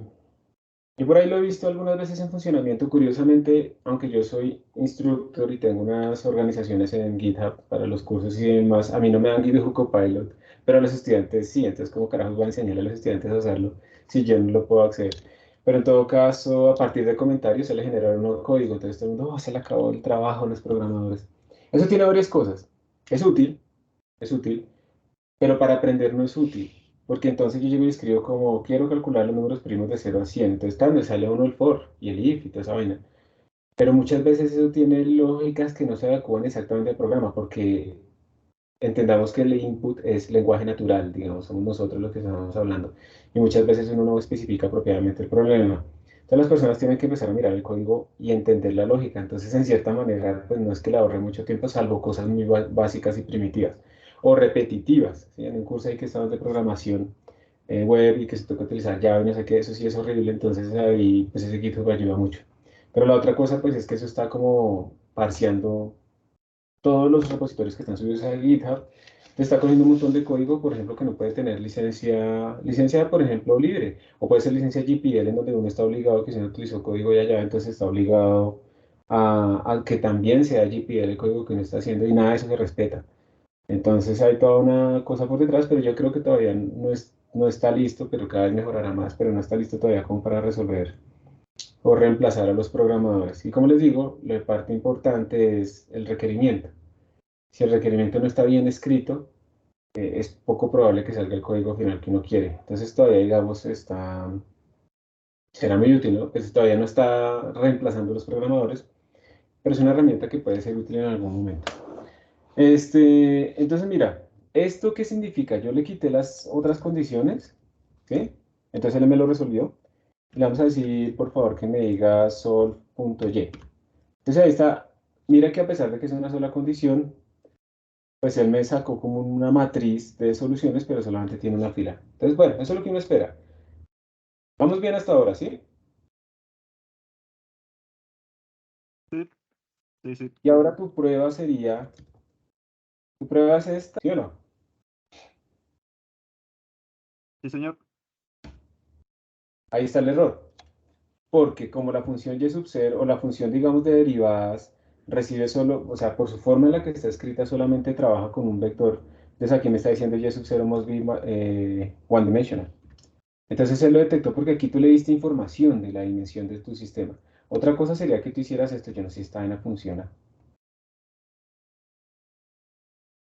Speaker 1: Yo por ahí lo he visto algunas veces en funcionamiento. Curiosamente, aunque yo soy instructor y tengo unas organizaciones en GitHub para los cursos y demás, a mí no me dan GitHub Copilot, pero a los estudiantes sí. Entonces, ¿cómo carajos voy a enseñarle a los estudiantes a hacerlo si yo no lo puedo acceder? Pero en todo caso, a partir de comentarios se le genera un nuevo código. Entonces, todo el mundo, se le acabó el trabajo a los programadores. Eso tiene varias cosas. Es útil, pero para aprender no es útil, porque entonces yo llego y escribo como, quiero calcular los números primos de 0 a 100, entonces me sale uno el for y el if y toda esa vaina. Pero muchas veces eso tiene lógicas que no se adecúan exactamente al programa, porque entendamos que el input es lenguaje natural, digamos, somos nosotros los que estamos hablando, y muchas veces uno no especifica apropiadamente el problema. Entonces las personas tienen que empezar a mirar el código y entender la lógica. Entonces, en cierta manera, pues no es que le ahorre mucho tiempo, salvo cosas muy básicas y primitivas o repetitivas. ¿Sí? En un curso ahí que estamos de programación web y que se toca utilizar Java y no sé qué, eso sí es horrible, entonces ahí pues ese GitHub ayuda mucho. Pero la otra cosa pues es que eso está como parseando todos los repositorios que están subidos a GitHub, te está cogiendo un montón de código, por ejemplo, que no puede tener licencia, por ejemplo, libre, o puede ser licencia GPL, en donde uno está obligado, que si no utilizó código ya ya, entonces está obligado a que también sea GPL el código que uno está haciendo, y nada de eso se respeta. Entonces hay toda una cosa por detrás, pero yo creo que todavía no está listo, pero cada vez mejorará más, pero no está listo todavía como para resolver o reemplazar a los programadores. Y como les digo, la parte importante es el requerimiento. Si el requerimiento no está bien escrito, es poco probable que salga el código final que uno quiere. Entonces todavía, digamos, será muy útil, ¿no? Pues todavía no está reemplazando a los programadores, pero es una herramienta que puede ser útil en algún momento. Entonces, mira, ¿esto qué significa? Yo le quité las otras condiciones, ¿sí? Entonces él me lo resolvió. Le vamos a decir, por favor, que me diga solve.y. Entonces ahí está. Mira que a pesar de que es una sola condición, pues él me sacó como una matriz de soluciones, pero solamente tiene una fila. Entonces, bueno, eso es lo que uno espera. Vamos bien hasta ahora, ¿sí?
Speaker 2: Sí, sí, sí.
Speaker 1: Y ahora tu prueba es esta, ¿sí o no?
Speaker 2: Sí, señor.
Speaker 1: Ahí está el error. Porque como la función y sub 0 o la función, digamos, de derivadas recibe solo, o sea, por su forma en la que está escrita solamente trabaja con un vector. Entonces aquí me está diciendo y sub 0 must be one dimensional. Entonces él lo detectó porque aquí tú le diste información de la dimensión de tu sistema. Otra cosa sería que tú hicieras esto, yo no sé si esta vaina funciona.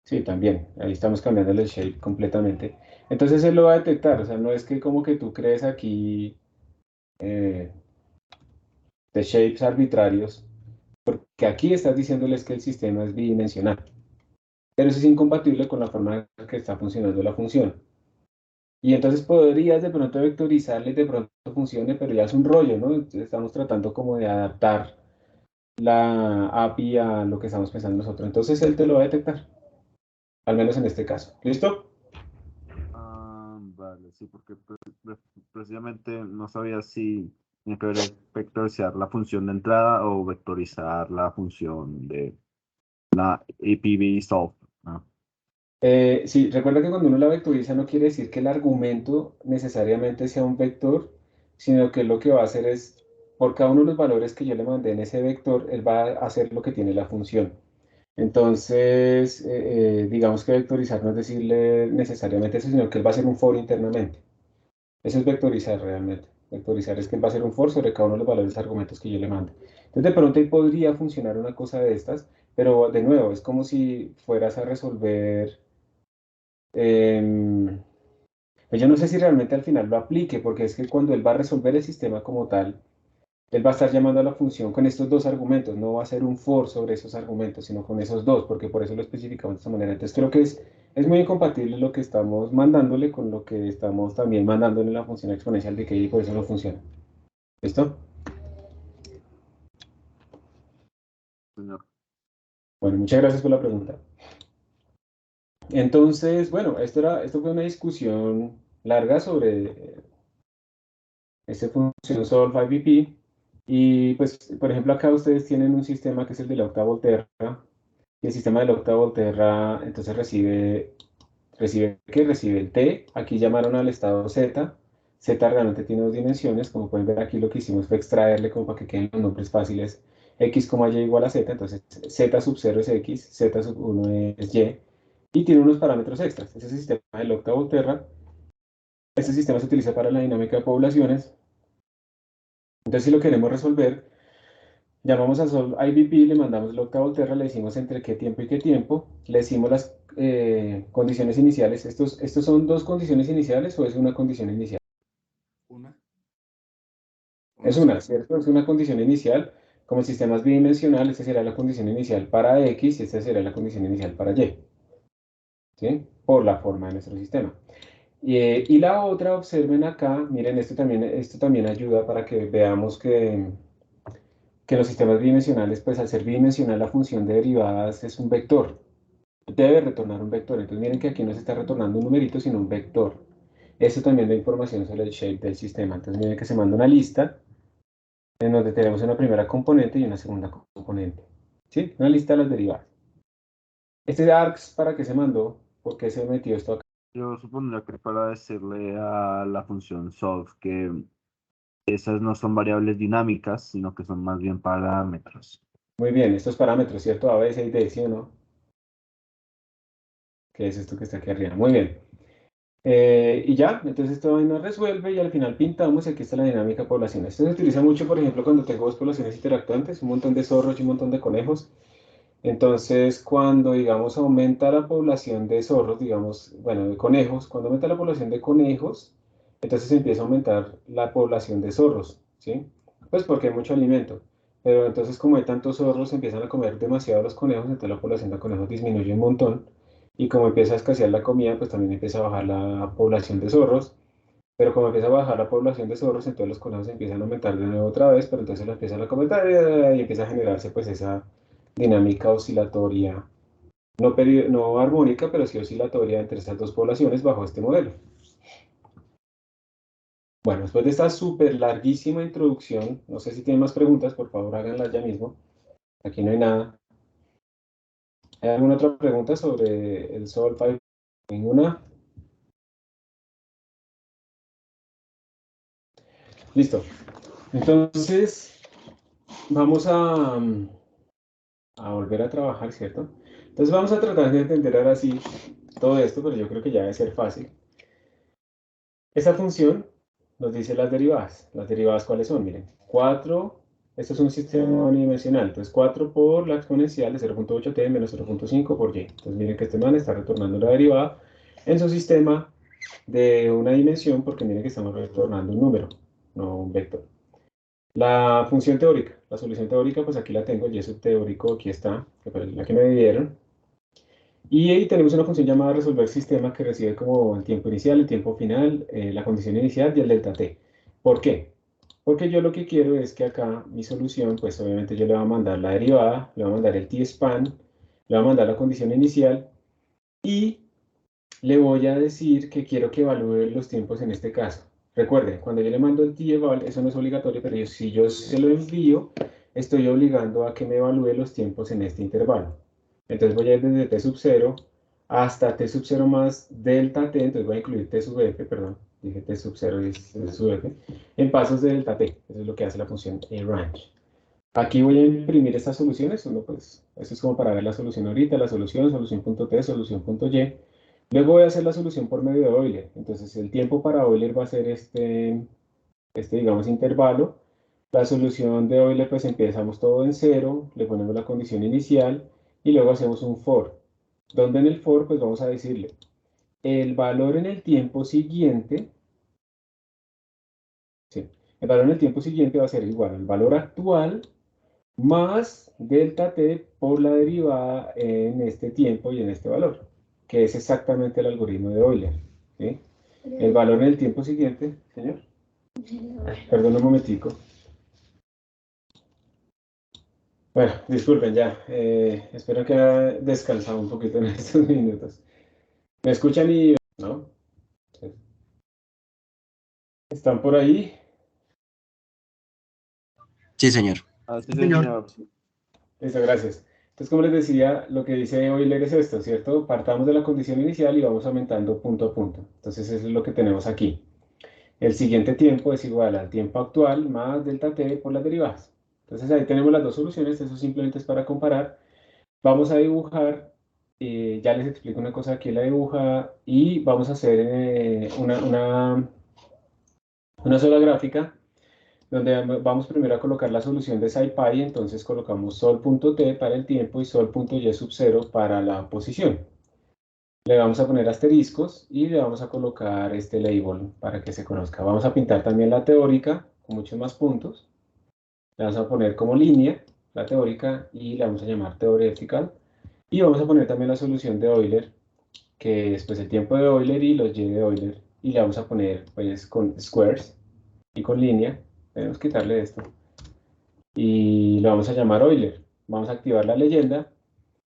Speaker 1: Sí, también, ahí estamos cambiando el shape completamente. Entonces él lo va a detectar, o sea, no es que como que tú crees aquí de shapes arbitrarios, porque aquí estás diciéndoles que el sistema es bidimensional, pero eso es incompatible con la forma en que está funcionando la función. Y entonces podrías de pronto vectorizarle, de pronto funcione, pero ya es un rollo, ¿no? Entonces estamos tratando como de adaptar la API a lo que estamos pensando nosotros. Entonces él te lo va a detectar, al menos en este caso. ¿Listo?
Speaker 2: Vale, sí, porque precisamente no sabía si tenía que ver vectorizar la función de entrada o vectorizar la función de la APB solve.
Speaker 1: Sí, recuerda que cuando uno la vectoriza no quiere decir que el argumento necesariamente sea un vector, sino que lo que va a hacer es, por cada uno de los valores que yo le mandé en ese vector, él va a hacer lo que tiene la función. Entonces, digamos que vectorizar no es decirle necesariamente eso, sino que él va a hacer un for internamente. Eso es vectorizar realmente. Vectorizar es que él va a hacer un for sobre cada uno de los valores argumentos que yo le mande. Entonces, de pronto ahí podría funcionar una cosa de estas, pero de nuevo, es como si fueras a resolver. Pues yo no sé si realmente al final lo aplique, porque es que cuando él va a resolver el sistema como tal, él va a estar llamando a la función con estos dos argumentos, no va a ser un for sobre esos argumentos, sino con esos dos, porque por eso lo especificamos de esta manera. Entonces creo que es muy incompatible lo que estamos mandándole con lo que estamos también mandándole en la función exponencial de que y por eso no funciona. ¿Listo?
Speaker 2: Señor.
Speaker 1: Bueno, muchas gracias por la pregunta. Entonces, bueno, esto fue una discusión larga sobre esta función solve IVP. Y pues, por ejemplo, acá ustedes tienen un sistema que es el de la octa Volterra. Y el sistema de la octa Volterra entonces recibe el t. Aquí llamaron al estado z. Z realmente tiene dos dimensiones. Como pueden ver aquí lo que hicimos fue extraerle como para que queden los nombres fáciles. X, y igual a z. Entonces z sub 0 es x, z sub 1 es y. Y tiene unos parámetros extras. Ese es el sistema de la octa Volterra. Este sistema se utiliza para la dinámica de poblaciones. Entonces, si lo queremos resolver, llamamos a Solve IVP, le mandamos la octa Volterra, le decimos entre qué tiempo y qué tiempo, le decimos las condiciones iniciales. ¿Estos son dos condiciones iniciales o es una condición inicial?
Speaker 8: Una.
Speaker 1: Es una, ¿cierto? Es una condición inicial. Como el sistema es bidimensional, esta será la condición inicial para X y esta será la condición inicial para Y. ¿Sí? Por la forma de nuestro sistema. Y la otra, observen acá, miren, esto también ayuda para que veamos que los sistemas bidimensionales, pues al ser bidimensional la función de derivadas es un vector. Debe retornar un vector. Entonces miren que aquí no se está retornando un numerito, sino un vector. Eso también da información sobre el shape del sistema. Entonces miren que se manda una lista en donde tenemos una primera componente y una segunda componente. ¿Sí? Una lista de las derivadas. Este args, ¿para qué se mandó? ¿Por qué se metió esto acá?
Speaker 2: Yo supondría que para decirle a la función solve que esas no son variables dinámicas, sino que son más bien parámetros.
Speaker 1: Muy bien, estos parámetros, ¿cierto? A, B, C y D, ¿sí o no? ¿Qué es esto que está aquí arriba? Muy bien. Y ya, entonces esto ahí nos resuelve y al final pintamos, aquí está la dinámica de población. Esto se utiliza mucho, por ejemplo, cuando tengo dos poblaciones interactuantes, un montón de zorros y un montón de conejos. Entonces, cuando, digamos, aumenta la población de zorros, digamos, bueno, de conejos, cuando aumenta la población de conejos, entonces empieza a aumentar la población de zorros, ¿sí? Pues porque hay mucho alimento. Pero entonces, como hay tantos zorros, empiezan a comer demasiado los conejos, entonces la población de conejos disminuye un montón. Y como empieza a escasear la comida, pues también empieza a bajar la población de zorros. Pero como empieza a bajar la población de zorros, entonces los conejos empiezan a aumentar de nuevo otra vez, pero entonces lo empiezan a comer y empieza a generarse pues esa dinámica oscilatoria, no armónica, pero sí oscilatoria entre estas dos poblaciones bajo este modelo. Bueno, después de esta súper larguísima introducción, no sé si tienen más preguntas, por favor háganlas ya mismo. Aquí no hay nada. ¿Hay alguna otra pregunta sobre el Solve? ¿Ninguna? Listo. Entonces, vamos a volver a trabajar, ¿cierto? Entonces vamos a tratar de entender ahora sí todo esto, pero yo creo que ya debe ser fácil. Esta función nos dice las derivadas. ¿Las derivadas cuáles son? Miren, 4, esto es un sistema unidimensional, entonces 4 por la exponencial de 0.8t menos 0.5 por y. Entonces miren que este man está retornando la derivada en su sistema de una dimensión, porque miren que estamos retornando un número, no un vector. La función teórica, la solución teórica, pues aquí la tengo, y sub teórico, aquí está, que fue la que me dieron. Y ahí tenemos una función llamada resolver sistema que recibe como el tiempo inicial, el tiempo final, la condición inicial y el delta t. ¿Por qué? Porque yo lo que quiero es que acá mi solución, pues obviamente yo le voy a mandar la derivada, le voy a mandar el t-span, le voy a mandar la condición inicial y le voy a decir que quiero que evalúe los tiempos en este caso. Recuerden, cuando yo le mando el t-eval, eso no es obligatorio, pero si yo se lo envío, estoy obligando a que me evalúe los tiempos en este intervalo. Entonces voy a ir desde t sub 0 hasta t sub 0 más delta t, entonces voy a incluir t sub f, perdón, dije t sub 0 y t sub f, en pasos de delta t. Eso es lo que hace la función range. Aquí voy a imprimir estas soluciones, pues, esto es como para ver la solución ahorita, la solución.t, solución.y. Luego voy a hacer la solución por medio de Euler. Entonces el tiempo para Euler va a ser este digamos, intervalo. La solución de Euler, pues empezamos todo en 0, le ponemos la condición inicial y luego hacemos un for. Donde en el for, pues vamos a decirle, el valor en el tiempo siguiente, ¿sí? El valor en el tiempo siguiente va a ser igual al valor actual más delta t por la derivada en este tiempo y en este valor, que es exactamente el algoritmo de Euler, ¿sí? El valor en el tiempo siguiente, señor. Perdón un momentico. Bueno, disculpen ya. Espero que haya descansado un poquito en estos minutos. ¿Me escuchan y no? Sí. ¿Están por ahí?
Speaker 5: Sí, señor.
Speaker 2: Así,
Speaker 7: Señor.
Speaker 2: señor.
Speaker 1: Listo, gracias. Entonces, como les decía, lo que dice Euler es esto, ¿cierto? Partamos de la condición inicial y vamos aumentando punto a punto. Entonces, eso es lo que tenemos aquí. El siguiente tiempo es igual al tiempo actual más delta t por las derivadas. Entonces, ahí tenemos las dos soluciones. Eso simplemente es para comparar. Vamos a dibujar, ya les explico una cosa, aquí la dibuja, y vamos a hacer una sola gráfica, donde vamos primero a colocar la solución de SciPy. Entonces colocamos sol.t para el tiempo y sol.y sub 0 para la posición. Le vamos a poner asteriscos y le vamos a colocar este label para que se conozca. Vamos a pintar también la teórica con muchos más puntos. Le vamos a poner como línea la teórica y la vamos a llamar theoretical. Y vamos a poner también la solución de Euler, que es pues el tiempo de Euler y los y de Euler. Y le vamos a poner pues con squares y con línea. Tenemos que quitarle esto. Y lo vamos a llamar Euler. Vamos a activar la leyenda.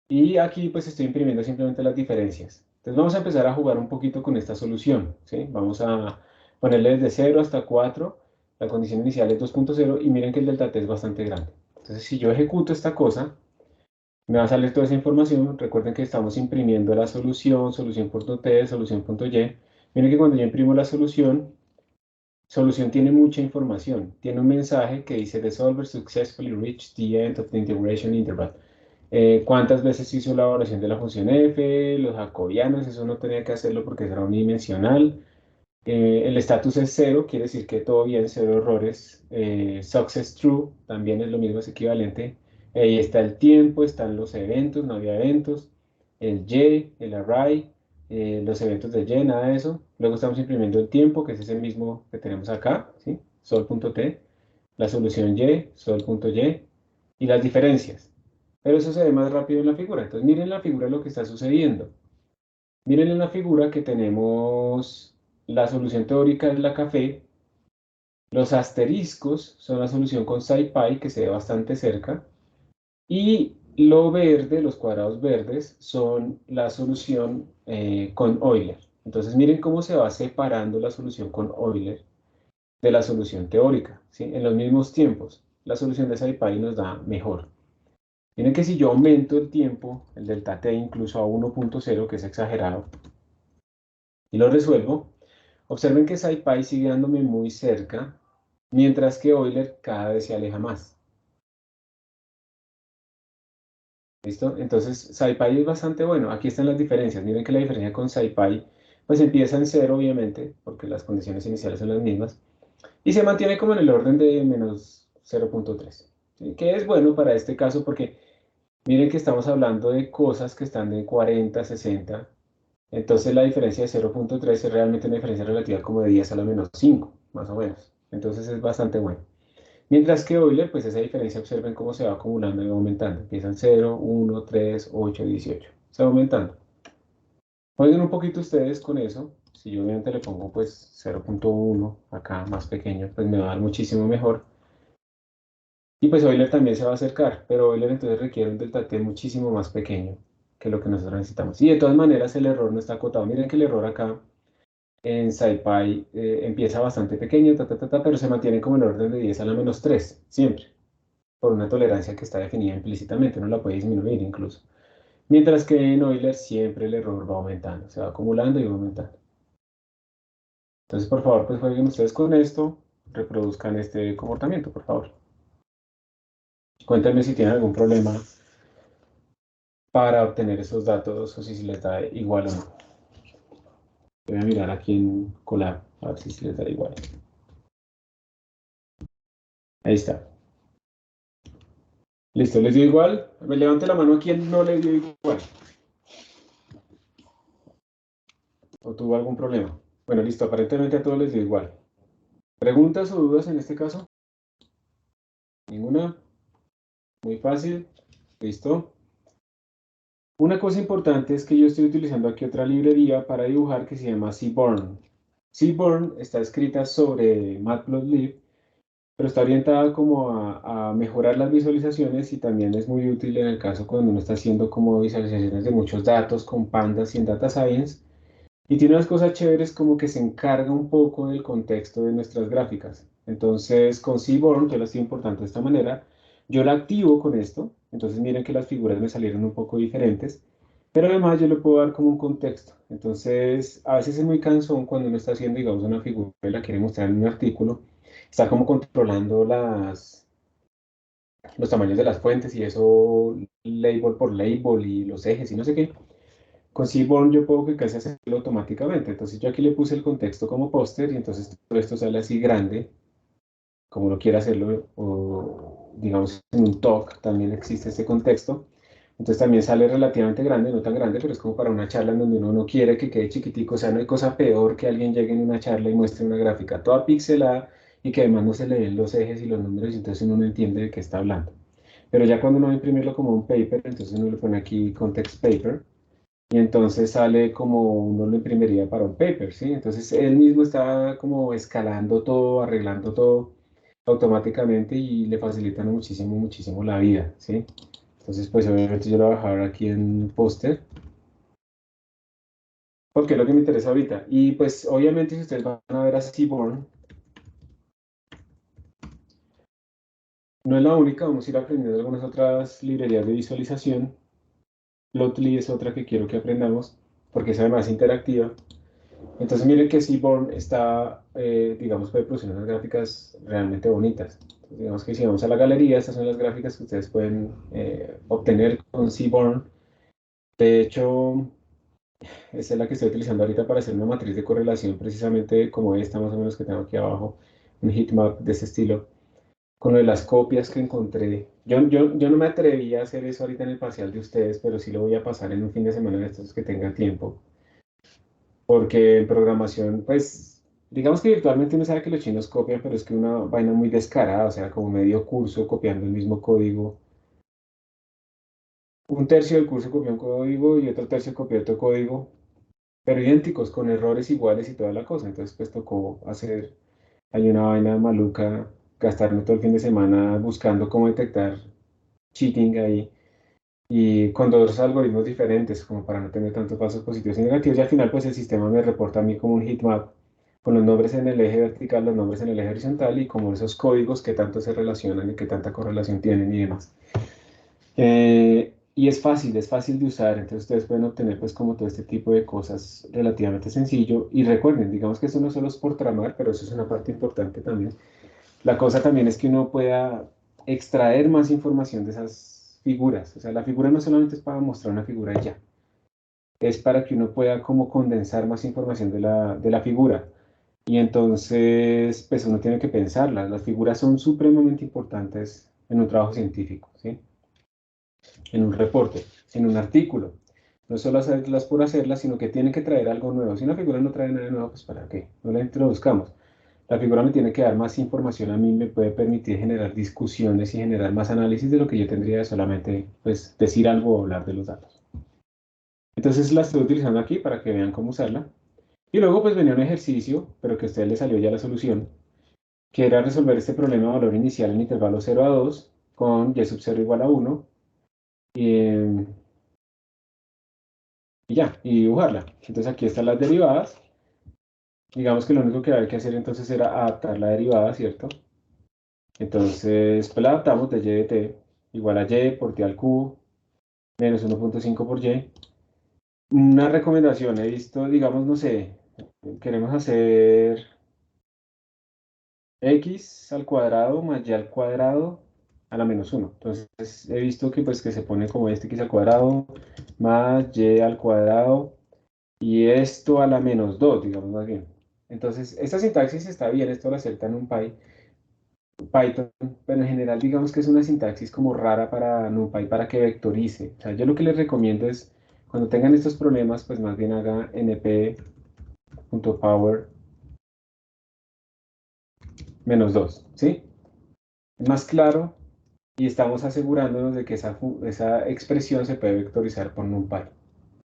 Speaker 1: Y aquí pues estoy imprimiendo simplemente las diferencias. Entonces vamos a empezar a jugar un poquito con esta solución, ¿sí? Vamos a ponerle desde 0 hasta 4. La condición inicial es 2.0 y miren que el delta t es bastante grande. Entonces si yo ejecuto esta cosa, me va a salir toda esa información. Recuerden que estamos imprimiendo la solución, solución.t, solución.y. Miren que cuando yo imprimo la solución tiene mucha información. Tiene un mensaje que dice The solver successfully reached the end of the integration interval. ¿Cuántas veces hizo la evaluación de la función f? Los jacobianos, eso no tenía que hacerlo porque era unidimensional. El estatus es 0, quiere decir que todo bien, 0 errores. Success true, también es lo mismo, es equivalente. Ahí está el tiempo, están los eventos, no había eventos. El y, el array, los eventos de y, nada de eso. Luego estamos imprimiendo el tiempo, que es el mismo que tenemos acá, ¿sí? Sol.t, la solución y, sol.y, y las diferencias. Pero eso se ve más rápido en la figura. Entonces miren la figura lo que está sucediendo. Miren en la figura que tenemos la solución teórica es la café. Los asteriscos son la solución con SciPy, que se ve bastante cerca. Y lo verde, los cuadrados verdes, son la solución con Euler. Entonces miren cómo se va separando la solución con Euler de la solución teórica, ¿sí? En los mismos tiempos. La solución de SciPy nos da mejor. Miren que si yo aumento el tiempo, el delta t incluso a 1.0, que es exagerado, y lo resuelvo, observen que SciPy sigue dándome muy cerca mientras que Euler cada vez se aleja más. ¿Listo? Entonces, SciPy es bastante bueno. Aquí están las diferencias. Miren que la diferencia con SciPy, pues empieza en 0, obviamente, porque las condiciones iniciales son las mismas, y se mantiene como en el orden de menos 0.3, ¿sí? Que es bueno para este caso porque miren que estamos hablando de cosas que están de 40, 60, entonces la diferencia de 0.3 es realmente una diferencia relativa como de 10 a la menos 5, más o menos. Entonces es bastante bueno. Mientras que Euler, pues esa diferencia observen cómo se va acumulando y va aumentando. Empiezan 0, 1, 3, 8, 18. Se va aumentando. Jueguen un poquito ustedes con eso. Si yo obviamente le pongo pues 0.1 acá más pequeño, pues me va a dar muchísimo mejor. Y pues Euler también se va a acercar, pero Euler entonces requiere un delta t muchísimo más pequeño que lo que nosotros necesitamos. Y de todas maneras el error no está acotado. Miren que el error acá en SciPy empieza bastante pequeño, pero se mantiene como en orden de 10 a la menos 3, siempre, por una tolerancia que está definida implícitamente, no la puede disminuir incluso. Mientras que en Euler siempre el error va aumentando, se va acumulando y va aumentando. Entonces, por favor, pues jueguen ustedes con esto, reproduzcan este comportamiento, por favor. Cuéntenme si tienen algún problema para obtener esos datos o si les da igual o no. Voy a mirar aquí en Colab a ver si les da igual. Ahí está. Listo, ¿les dio igual? Me levante la mano a quien no le dio igual. ¿O tuvo algún problema? Bueno, listo, aparentemente a todos les dio igual. ¿Preguntas o dudas en este caso? ¿Ninguna? Muy fácil. Listo. Una cosa importante es que yo estoy utilizando aquí otra librería para dibujar que se llama Seaborn. Seaborn está escrita sobre Matplotlib, pero está orientada como a mejorar las visualizaciones y también es muy útil en el caso cuando uno está haciendo como visualizaciones de muchos datos con pandas y en data science. Y tiene unas cosas chéveres como que se encarga un poco del contexto de nuestras gráficas. Entonces, con Seaborn, yo la estoy importando de esta manera. Yo la activo con esto. Entonces, miren que las figuras me salieron un poco diferentes. Pero además yo le puedo dar como un contexto. Entonces, a veces es muy cansón cuando uno está haciendo, digamos, una figura y la quiere mostrar en un artículo. Está como controlando los tamaños de las fuentes y eso, label por label y los ejes y no sé qué. Con Seaborn yo puedo que casi hacerlo automáticamente. Entonces yo aquí le puse el contexto como póster y entonces todo esto sale así grande, como uno quiera hacerlo, o digamos en un talk también existe este contexto. Entonces también sale relativamente grande, no tan grande, pero es como para una charla en donde uno no quiere que quede chiquitico. O sea, no hay cosa peor que alguien llegue en una charla y muestre una gráfica toda pixelada y que además no se le ven los ejes y los números y entonces uno no entiende de qué está hablando. Pero ya cuando uno va a imprimirlo como un paper, entonces uno le pone aquí context paper y entonces sale como uno lo imprimiría para un paper, ¿sí? Entonces él mismo está como escalando todo, arreglando todo automáticamente y le facilitan muchísimo, muchísimo la vida, ¿sí? Entonces, pues obviamente yo lo voy a dejar aquí en póster, porque es lo que me interesa ahorita. Y pues obviamente si ustedes van a ver a Seaborn, no es la única, vamos a ir aprendiendo algunas otras librerías de visualización. Plotly es otra que quiero que aprendamos, porque es además interactiva. Entonces miren que Seaborn está, digamos, puede producir unas gráficas realmente bonitas. Entonces, digamos que si vamos a la galería, estas son las gráficas que ustedes pueden obtener con Seaborn. De hecho, esta es la que estoy utilizando ahorita para hacer una matriz de correlación, precisamente como esta más o menos que tengo aquí abajo, un heatmap de ese estilo, con lo de las copias que encontré. Yo no me atreví a hacer eso ahorita en el parcial de ustedes, pero sí lo voy a pasar en un fin de semana de estos que tengan tiempo. Porque en programación, pues, digamos que virtualmente uno sabe que los chinos copian, pero es que una vaina muy descarada, o sea, como medio curso copiando el mismo código. Un tercio del curso copió un código y otro tercio copió otro código, pero idénticos, con errores iguales y toda la cosa. Entonces, pues tocó hacer, hay una vaina maluca, gastarme todo el fin de semana buscando cómo detectar cheating ahí y con dos algoritmos diferentes, como para no tener tantos pasos positivos y negativos. Y al final, pues el sistema me reporta a mí como un heatmap con los nombres en el eje vertical, los nombres en el eje horizontal y como esos códigos que tanto se relacionan y que tanta correlación tienen y demás. Y es fácil de usar, entonces ustedes pueden obtener pues como todo este tipo de cosas relativamente sencillo. Y recuerden, digamos que eso no solo es por tramar, pero eso es una parte importante también. La cosa también es que uno pueda extraer más información de esas figuras. O sea, la figura no solamente es para mostrar una figura y ya, es para que uno pueda como condensar más información de la figura. Y entonces, pues uno tiene que pensarlas. Las figuras son supremamente importantes en un trabajo científico, ¿sí? En un reporte, en un artículo. No es solo hacerlas por hacerlas, sino que tienen que traer algo nuevo. Si una figura no trae nada nuevo, pues ¿para qué? No la introduzcamos. La figura me tiene que dar más información a mí, me puede permitir generar discusiones y generar más análisis de lo que yo tendría de solamente pues, decir algo o hablar de los datos. Entonces la estoy utilizando aquí para que vean cómo usarla. Y luego pues venía un ejercicio, pero que a ustedes les salió ya la solución, que era resolver este problema de valor inicial en intervalo 0 a 2 con y sub 0 igual a 1 y ya, y dibujarla. Entonces aquí están las derivadas. Digamos que lo único que había que hacer entonces era adaptar la derivada, ¿cierto? Entonces, pues la adaptamos de y de t igual a y por t al cubo menos 1.5 por y. Una recomendación, he visto, digamos, no sé, queremos hacer x al cuadrado más y al cuadrado a la menos 1. Entonces, he visto que, pues, que se pone como este x al cuadrado más y al cuadrado y esto a la menos 2, digamos más bien. Entonces, esta sintaxis está bien, esto lo acepta en un Python, pero en general digamos que es una sintaxis como rara para NumPy para que vectorice. O sea, yo lo que les recomiendo es, cuando tengan estos problemas, pues más bien haga np.power menos 2, ¿sí? Es más claro y estamos asegurándonos de que esa expresión se puede vectorizar por NumPy.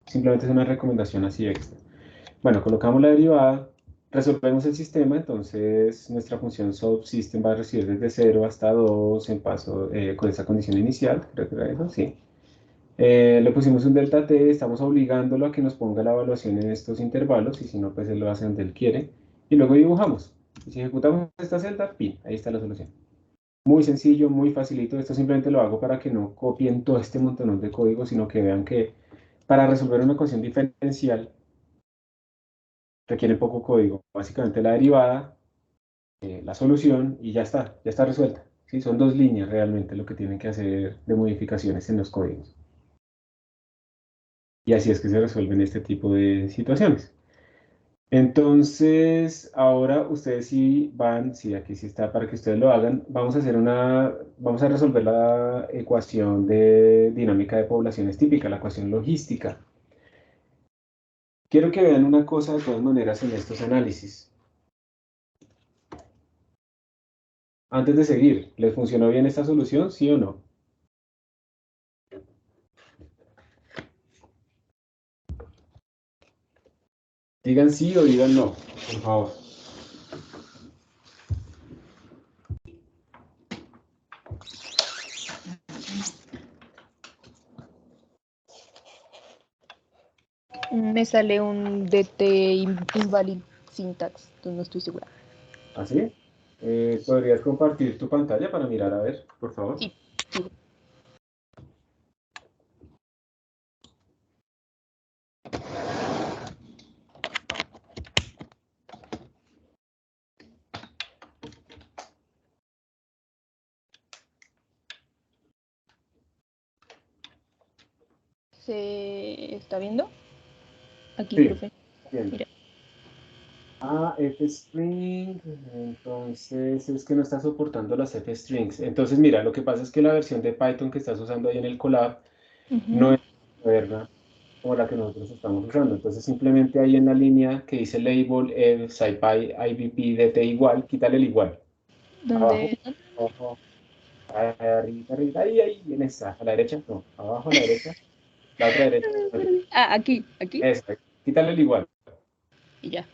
Speaker 1: Simplemente es una recomendación así extra. Bueno, colocamos la derivada, resolvemos el sistema, entonces nuestra función subsystem va a recibir desde 0 hasta 2 en paso con esa condición inicial, creo que era eso, sí. Le pusimos un delta t, estamos obligándolo a que nos ponga la evaluación en estos intervalos, y si no, pues él lo hace donde él quiere, y luego dibujamos. Y si ejecutamos esta celda, pin, ahí está la solución. Muy sencillo, muy facilito, esto simplemente lo hago para que no copien todo este montón de código, sino que vean que para resolver una ecuación diferencial, requiere poco código. Básicamente la derivada, la solución y ya está resuelta. ¿Sí? Son dos líneas realmente lo que tienen que hacer de modificaciones en los códigos. Y así es que se resuelven este tipo de situaciones. Entonces, ahora ustedes sí van, sí, aquí sí está para que ustedes lo hagan. Vamos a resolver la ecuación de dinámica de poblaciones típica, la ecuación logística. Quiero que vean una cosa de todas maneras en estos análisis. Antes de seguir, ¿les funcionó bien esta solución? ¿Sí o no? Digan sí o digan no, por favor.
Speaker 8: Me sale un DT invalid syntax, entonces no estoy segura.
Speaker 1: ¿Así? ¿Podrías compartir tu pantalla para mirar a ver, por favor?
Speaker 8: Sí, sí. ¿Se está viendo? Aquí,
Speaker 1: Sí,
Speaker 8: profe.
Speaker 1: bien.
Speaker 8: Mira.
Speaker 1: Ah, F-string, entonces es que no está soportando las F-strings. Entonces, mira, lo que pasa es que la versión de Python que estás usando ahí en el Colab no es moderna como la que nosotros estamos usando. Entonces, simplemente ahí en la línea que dice label, scipy, IBP, DT igual, quítale el igual. Abajo,
Speaker 8: ¿Dónde?
Speaker 1: abajo, arriba, ahí, en esa, a la derecha, no, abajo a la derecha, la otra derecha.
Speaker 8: Ah, aquí.
Speaker 1: Esa, quítale el igual.
Speaker 8: Y ya.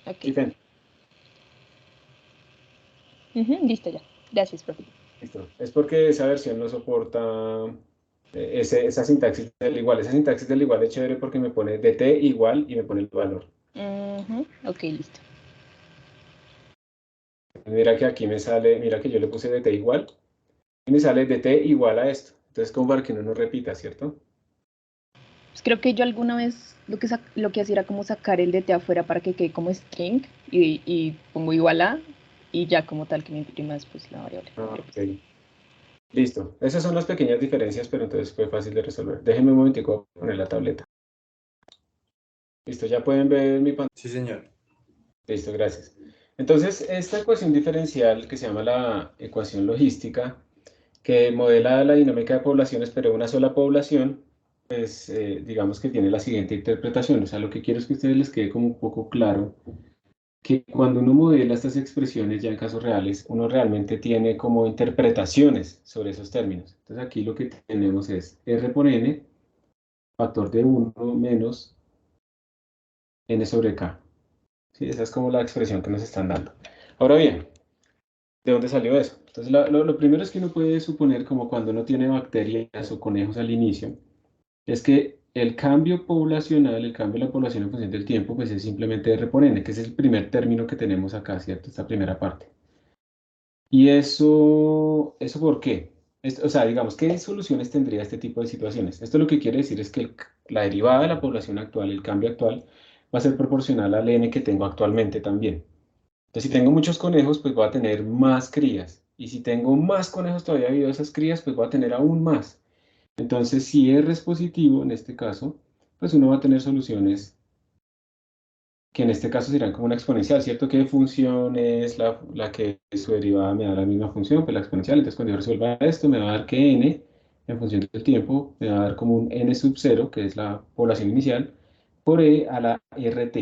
Speaker 8: Ok.
Speaker 1: Listo.
Speaker 8: Listo ya. Gracias, profe.
Speaker 1: Listo. Es porque esa versión no soporta esa sintaxis del igual. Esa sintaxis del igual es chévere porque me pone dt igual y me pone el valor.
Speaker 8: Ok, listo.
Speaker 1: Mira que aquí me sale, mira que yo le puse dt igual y me sale dt igual a esto. Entonces, como para que no nos repita, ¿cierto?
Speaker 8: Pues creo que yo alguna vez lo que hacía era como sacar el DT afuera para que quede como string y pongo igual a y ya como tal que me imprima después la variable.
Speaker 1: Ok. Listo. Esas son las pequeñas diferencias, pero entonces fue fácil de resolver. Déjenme un momentico poner la tableta. Listo, ya pueden ver mi pantalla.
Speaker 5: Sí, señor.
Speaker 1: Listo, gracias. Entonces, esta ecuación diferencial que se llama la ecuación logística, que modela la dinámica de poblaciones, pero una sola población, pues digamos que tiene la siguiente interpretación. O sea, lo que quiero es que a ustedes les quede como un poco claro que cuando uno modela estas expresiones ya en casos reales, uno realmente tiene como interpretaciones sobre esos términos. Entonces aquí lo que tenemos es R por N, factor de 1 menos N sobre K. ¿Sí? Esa es como la expresión que nos están dando. Ahora bien, ¿de dónde salió eso? Entonces lo primero es que uno puede suponer como cuando uno tiene bacterias o conejos al inicio, es que el cambio poblacional, el cambio de la población en función del tiempo, pues es simplemente R por N, que es el primer término que tenemos acá, ¿cierto? Esta primera parte. ¿Y eso por qué? O sea, digamos, ¿qué soluciones tendría este tipo de situaciones? Esto lo que quiere decir es que la derivada de la población actual, el cambio actual, va a ser proporcional al N que tengo actualmente también. Entonces, si tengo muchos conejos, pues voy a tener más crías. Y si tengo más conejos todavía debido a esas crías, pues voy a tener aún más. Entonces, si R es positivo, en este caso, pues uno va a tener soluciones que en este caso serán como una exponencial, ¿cierto? ¿Qué función es la que su derivada me da la misma función? Pues la exponencial. Entonces, cuando yo resuelva esto, me va a dar que n, en función del tiempo, me va a dar como un n sub 0, que es la población inicial, por e a la rt.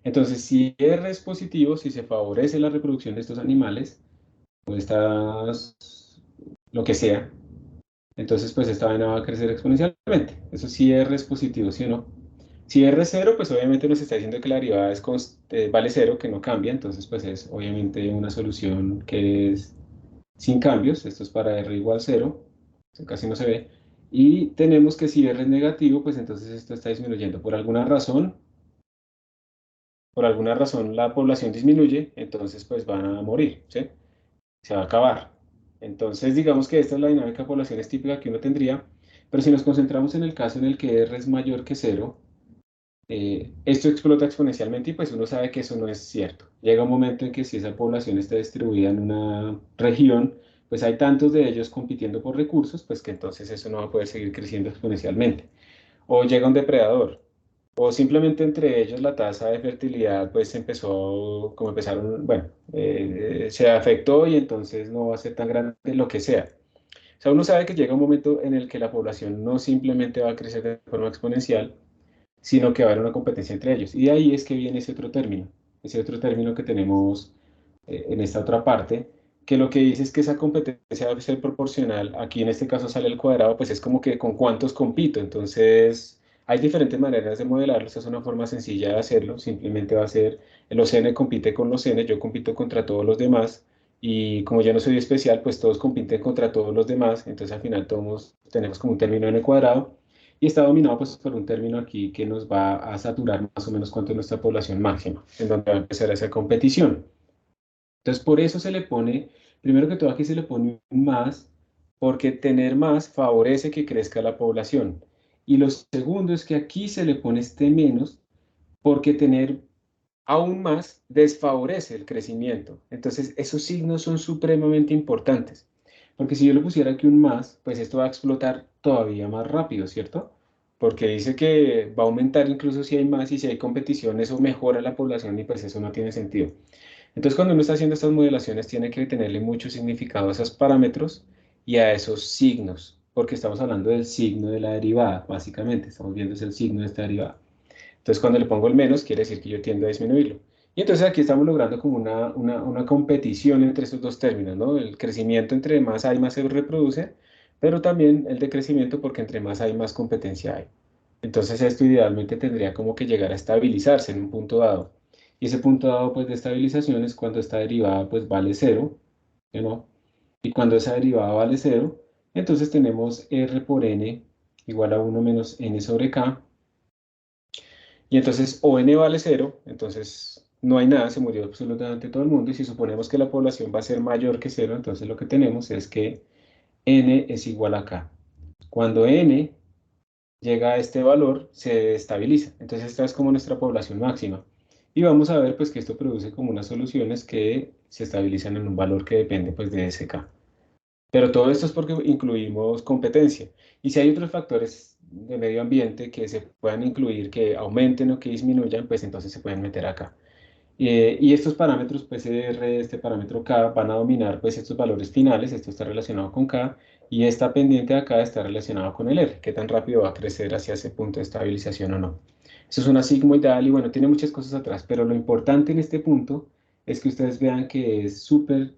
Speaker 1: Entonces, si R es positivo, si se favorece la reproducción de estos animales, o lo que sea, entonces pues esta vaina va a crecer exponencialmente. Eso sí R es positivo, ¿sí o no? Si R es 0, pues obviamente nos está diciendo que la derivada vale 0, que no cambia, entonces pues es obviamente una solución que es sin cambios. Esto es para R igual 0, eso casi no se ve. Y tenemos que si R es negativo, pues entonces esto está disminuyendo. Por alguna razón la población disminuye, entonces pues van a morir, ¿sí? Se va a acabar. Entonces digamos que esta es la dinámica de poblaciones típica que uno tendría, pero si nos concentramos en el caso en el que R es mayor que 0, esto explota exponencialmente y pues uno sabe que eso no es cierto. Llega un momento en que si esa población está distribuida en una región, pues hay tantos de ellos compitiendo por recursos, pues que entonces eso no va a poder seguir creciendo exponencialmente. O llega un depredador, o simplemente entre ellos la tasa de fertilidad pues empezó, como empezaron, bueno, se afectó y entonces no va a ser tan grande lo que sea. O sea, uno sabe que llega un momento en el que la población no simplemente va a crecer de forma exponencial, sino que va a haber una competencia entre ellos. Y de ahí es que viene ese otro término que tenemos en esta otra parte, que lo que dice es que esa competencia debe ser proporcional. Aquí en este caso sale el cuadrado, pues es como que con cuántos compito. Entonces, hay diferentes maneras de modelarlo. Esta es una forma sencilla de hacerlo. Simplemente va a ser, los n compite con los n, yo compito contra todos los demás. Y como yo no soy especial, pues todos compiten contra todos los demás. Entonces, al final todos tenemos como un término n cuadrado. Y está dominado pues por un término aquí que nos va a saturar más o menos cuánto es nuestra población máxima, en donde va a empezar esa competición. Entonces, por eso se le pone, primero que todo aquí se le pone un más, porque tener más favorece que crezca la población. Y lo segundo es que aquí se le pone este menos, porque tener aún más desfavorece el crecimiento. Entonces, esos signos son supremamente importantes, porque si yo le pusiera aquí un más, pues esto va a explotar todavía más rápido, ¿cierto? Porque dice que va a aumentar incluso si hay más y si hay competición, eso mejora la población y pues eso no tiene sentido. Entonces, cuando uno está haciendo estas modelaciones, tiene que tenerle mucho significado a esos parámetros y a esos signos, porque estamos hablando del signo de la derivada, básicamente, estamos viendo es el signo de esta derivada. Entonces, cuando le pongo el menos, quiere decir que yo tiendo a disminuirlo. Y entonces aquí estamos logrando como una competición entre esos dos términos, ¿no? El crecimiento entre más hay, más se reproduce, pero también el decrecimiento porque entre más hay, más competencia hay. Entonces esto idealmente tendría como que llegar a estabilizarse en un punto dado. Y ese punto dado pues de estabilización es cuando esta derivada pues vale 0, ¿no? Y cuando esa derivada vale 0, entonces tenemos R por N igual a 1 menos N sobre K. Y entonces o n vale 0, entonces no hay nada, se murió absolutamente todo el mundo. Y si suponemos que la población va a ser mayor que 0, entonces lo que tenemos es que n es igual a k. Cuando n llega a este valor, se estabiliza. Entonces esta es como nuestra población máxima. Y vamos a ver pues que esto produce como unas soluciones que se estabilizan en un valor que depende pues de SK. Pero todo esto es porque incluimos competencia. Y si hay otros factores de medio ambiente que se puedan incluir, que aumenten o que disminuyan, pues entonces se pueden meter acá. Y estos parámetros, PCR, este parámetro K, van a dominar pues estos valores finales. Esto está relacionado con K y esta pendiente de acá está relacionada con el R. Qué tan rápido va a crecer hacia ese punto de estabilización o no. Eso es una sigmoidal y bueno, tiene muchas cosas atrás, pero lo importante en este punto es que ustedes vean que es súper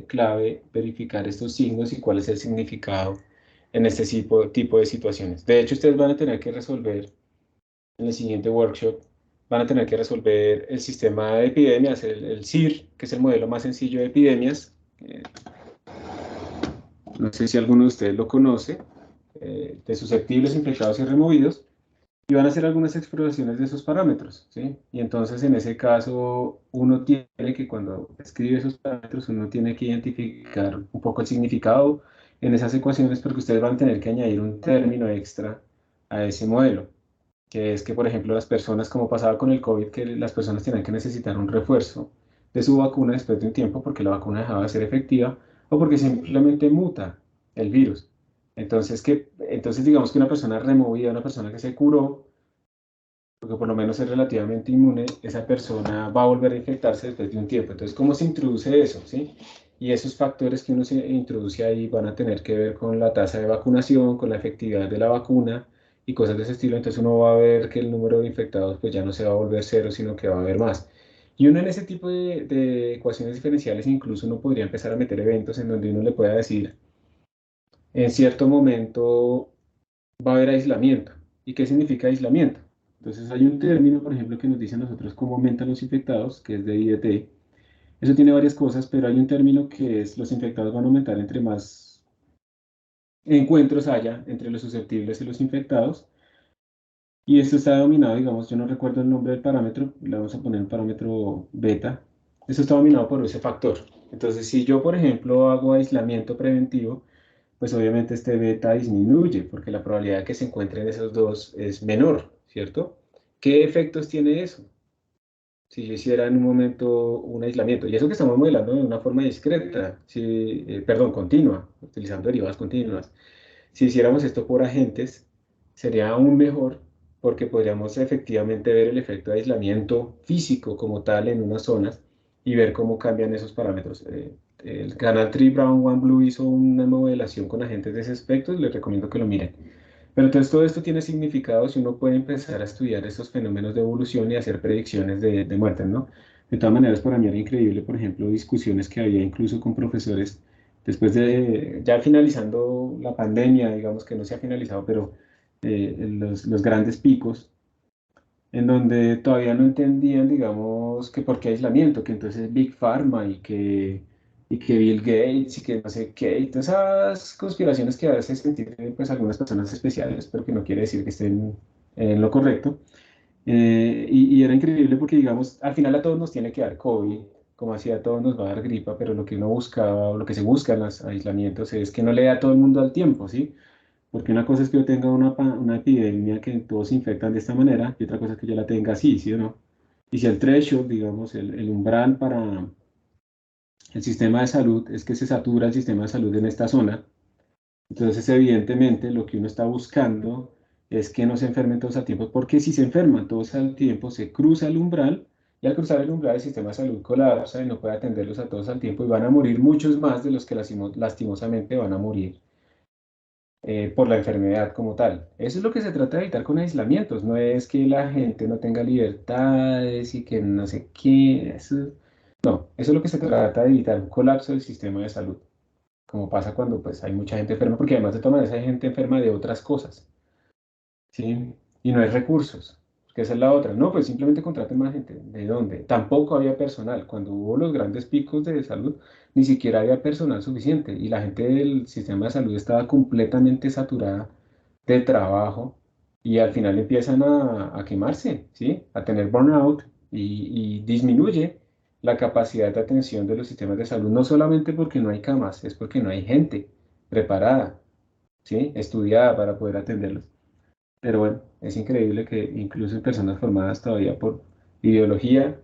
Speaker 1: clave verificar estos signos y cuál es el significado en este tipo de situaciones. De hecho, ustedes van a tener que resolver en el siguiente workshop, van a tener que resolver el sistema de epidemias, el CIR, que es el modelo más sencillo de epidemias. No sé si alguno de ustedes lo conoce, de susceptibles, infectados y removidos. Y van a hacer algunas exploraciones de esos parámetros, ¿sí? Y entonces en ese caso uno tiene que cuando escribe esos parámetros uno tiene que identificar un poco el significado en esas ecuaciones porque ustedes van a tener que añadir un término extra a ese modelo, que es que por ejemplo las personas, como pasaba con el COVID, que las personas tienen que necesitar un refuerzo de su vacuna después de un tiempo porque la vacuna dejaba de ser efectiva o porque simplemente muta el virus. Entonces digamos que una persona removida, una persona que se curó, porque por lo menos es relativamente inmune, esa persona va a volver a infectarse después de un tiempo. Entonces, ¿cómo se introduce eso? ¿Sí? Y esos factores que uno se introduce ahí van a tener que ver con la tasa de vacunación, con la efectividad de la vacuna y cosas de ese estilo. Entonces uno va a ver que el número de infectados pues ya no se va a volver cero, sino que va a haber más. Y uno en ese tipo de ecuaciones diferenciales incluso uno podría empezar a meter eventos en donde uno le pueda decir, en cierto momento va a haber aislamiento. ¿Y qué significa aislamiento? Entonces hay un término, por ejemplo, que nos dice a nosotros cómo aumentan los infectados, que es de IDT. Eso tiene varias cosas, pero hay un término que es los infectados van a aumentar entre más encuentros haya entre los susceptibles y los infectados. Y esto está dominado, digamos, yo no recuerdo el nombre del parámetro, le vamos a poner un parámetro beta. Eso está dominado por ese factor. Entonces, si yo, por ejemplo, hago aislamiento preventivo, pues obviamente este beta disminuye porque la probabilidad de que se encuentren esos dos es menor, ¿cierto? ¿Qué efectos tiene eso? Si yo hiciera en un momento un aislamiento, y eso que estamos modelando de una forma discreta, perdón, continua, utilizando derivadas continuas. Si hiciéramos esto por agentes, sería aún mejor porque podríamos efectivamente ver el efecto de aislamiento físico como tal en unas zonas y ver cómo cambian esos parámetros. El canal Tree Brown One Blue hizo una modelación con agentes de ese espectro, les recomiendo que lo miren. Pero entonces todo esto tiene significado si uno puede empezar a estudiar estos fenómenos de evolución y hacer predicciones de muertes, ¿no? De todas maneras, para mí era increíble, por ejemplo, discusiones que había incluso con profesores después de, ya finalizando la pandemia, digamos que no se ha finalizado, pero los grandes picos, en donde todavía no entendían, digamos, que por qué aislamiento, que entonces Big Pharma y que Bill Gates y que no sé qué, y todas esas conspiraciones que a veces entienden pues algunas personas especiales, pero que no quiere decir que estén en lo correcto. Y era increíble porque, digamos, al final a todos nos tiene que dar COVID, como así a todos nos va a dar gripa, pero lo que uno busca, o lo que se busca en los aislamientos es que no le dé a todo el mundo al tiempo, ¿sí? Porque una cosa es que yo tenga una epidemia que todos se infectan de esta manera, y otra cosa es que yo la tenga así, ¿sí o no? Y si el threshold, digamos, el umbral para el sistema de salud es que se satura el sistema de salud en esta zona, entonces evidentemente lo que uno está buscando es que no se enfermen todos al tiempo, porque si se enferman todos al tiempo, se cruza el umbral, y al cruzar el umbral el sistema de salud colapsa y no puede atenderlos a todos al tiempo, y van a morir muchos más de los que lastimosamente van a morir por la enfermedad como tal. Eso es lo que se trata de evitar con aislamientos, no es que la gente no tenga libertades y que no sé qué, no, eso es lo que se trata de evitar un colapso del sistema de salud, como pasa cuando pues hay mucha gente enferma, porque además de todas maneras hay gente enferma de otras cosas, ¿sí? Y no hay recursos, que esa es la otra. No, pues simplemente contraten más gente. ¿De dónde? Tampoco había personal. Cuando hubo los grandes picos de salud, ni siquiera había personal suficiente y la gente del sistema de salud estaba completamente saturada de trabajo y al final empiezan a quemarse, ¿sí? A tener burnout y disminuye la capacidad de atención de los sistemas de salud, no solamente porque no hay camas, es porque no hay gente preparada, ¿sí? Estudiada para poder atenderlos. Pero bueno, es increíble que incluso en personas formadas todavía por ideología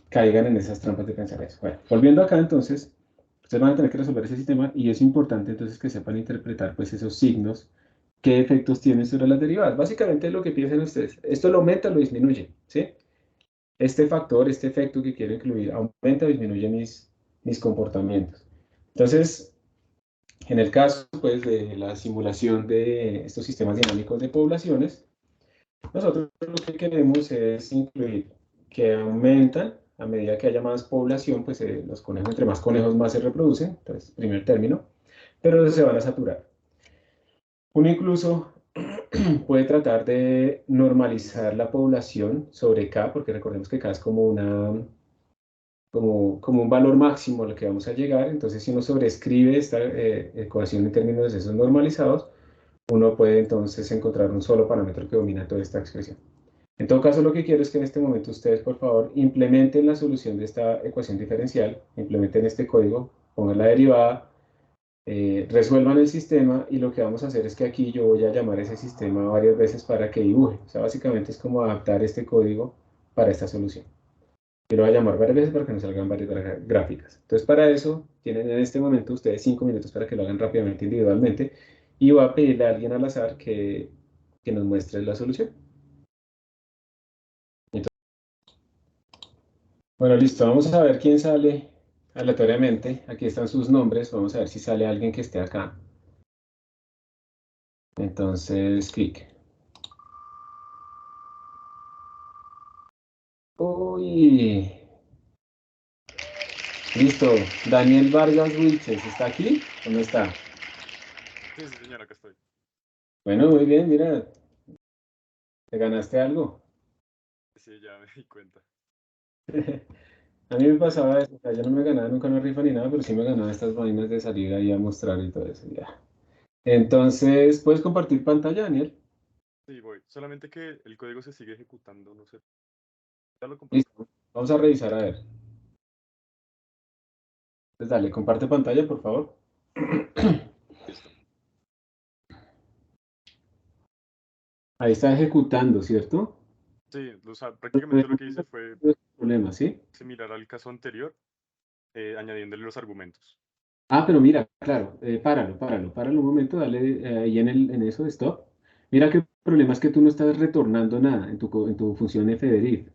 Speaker 1: caigan en esas trampas de pensar eso. Bueno, volviendo acá entonces, ustedes van a tener que resolver ese sistema y es importante entonces que sepan interpretar pues esos signos, qué efectos tienen sobre las derivadas. Básicamente lo que piensen ustedes, esto lo aumenta o lo disminuye, ¿sí? Este factor, este efecto que quiero incluir, aumenta o disminuye mis comportamientos. Entonces, en el caso pues, de la simulación de estos sistemas dinámicos de poblaciones, nosotros lo que queremos es incluir que aumentan a medida que haya más población, pues los conejos, entre más conejos más se reproducen, entonces, primer término, pero se van a saturar. Uno incluso puede tratar de normalizar la población sobre K, porque recordemos que K es como como un valor máximo al que vamos a llegar. Entonces, si uno sobrescribe esta ecuación en términos de esos normalizados, uno puede entonces encontrar un solo parámetro que domina toda esta expresión. En todo caso, lo que quiero es que en este momento ustedes, por favor, implementen la solución de esta ecuación diferencial, implementen este código, pongan la derivada, resuelvan el sistema y lo que vamos a hacer es que aquí yo voy a llamar a ese sistema varias veces para que dibuje. O sea, básicamente es como adaptar este código para esta solución. Yo lo voy a llamar varias veces para que nos salgan varias gráficas. Entonces, para eso, tienen en este momento ustedes 5 minutos para que lo hagan rápidamente individualmente y voy a pedirle a alguien al azar que nos muestre la solución. Bueno, listo. Vamos a ver quién sale aleatoriamente. Aquí están sus nombres. Vamos a ver si sale alguien que esté acá. Entonces, clic. Uy. Listo. Daniel Vargas Wilches, ¿está aquí o no está?
Speaker 9: Sí, sí, señora, acá estoy.
Speaker 1: Bueno, muy bien, mira. ¿Te ganaste algo?
Speaker 9: Sí, ya me di cuenta.
Speaker 1: A mí me pasaba eso, o sea, yo no me ganaba nunca una rifa ni nada, pero sí me ganaba estas vainas de salir ahí a mostrar y todo eso, ya. Entonces, ¿puedes compartir pantalla, Daniel?
Speaker 9: Sí, voy. Solamente que el código se sigue ejecutando, no sé. Ya lo compartí.
Speaker 1: Listo, vamos a revisar a ver. Entonces, dale, comparte pantalla, por favor.
Speaker 9: Listo.
Speaker 1: Ahí está ejecutando, ¿cierto?
Speaker 9: Sí, o sea, prácticamente lo que hice fue
Speaker 1: Problema, ¿sí?
Speaker 9: similar al caso anterior, añadiéndole los argumentos.
Speaker 1: Ah, pero mira, claro, páralo un momento, dale ahí en eso de stop. Mira que el problema es que tú no estás retornando nada en tu función fdriv.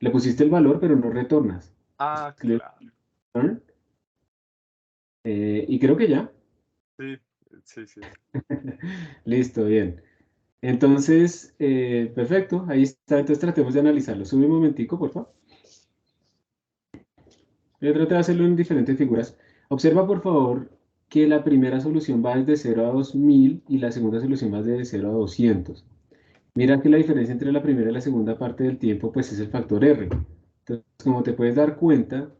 Speaker 1: Le pusiste el valor, pero no retornas.
Speaker 9: Ah,
Speaker 1: Le-
Speaker 9: claro.
Speaker 1: y creo que ya.
Speaker 9: Sí, sí, sí.
Speaker 1: Listo, bien. Entonces, perfecto, ahí está. Entonces tratemos de analizarlo. Sube un momentico, por favor. Yo traté de hacerlo en diferentes figuras. Observa, por favor, que la primera solución va desde 0 a 2000 y la segunda solución va desde 0 a 200. Mira que la diferencia entre la primera y la segunda parte del tiempo, pues es el factor R. Entonces, como te puedes dar cuenta,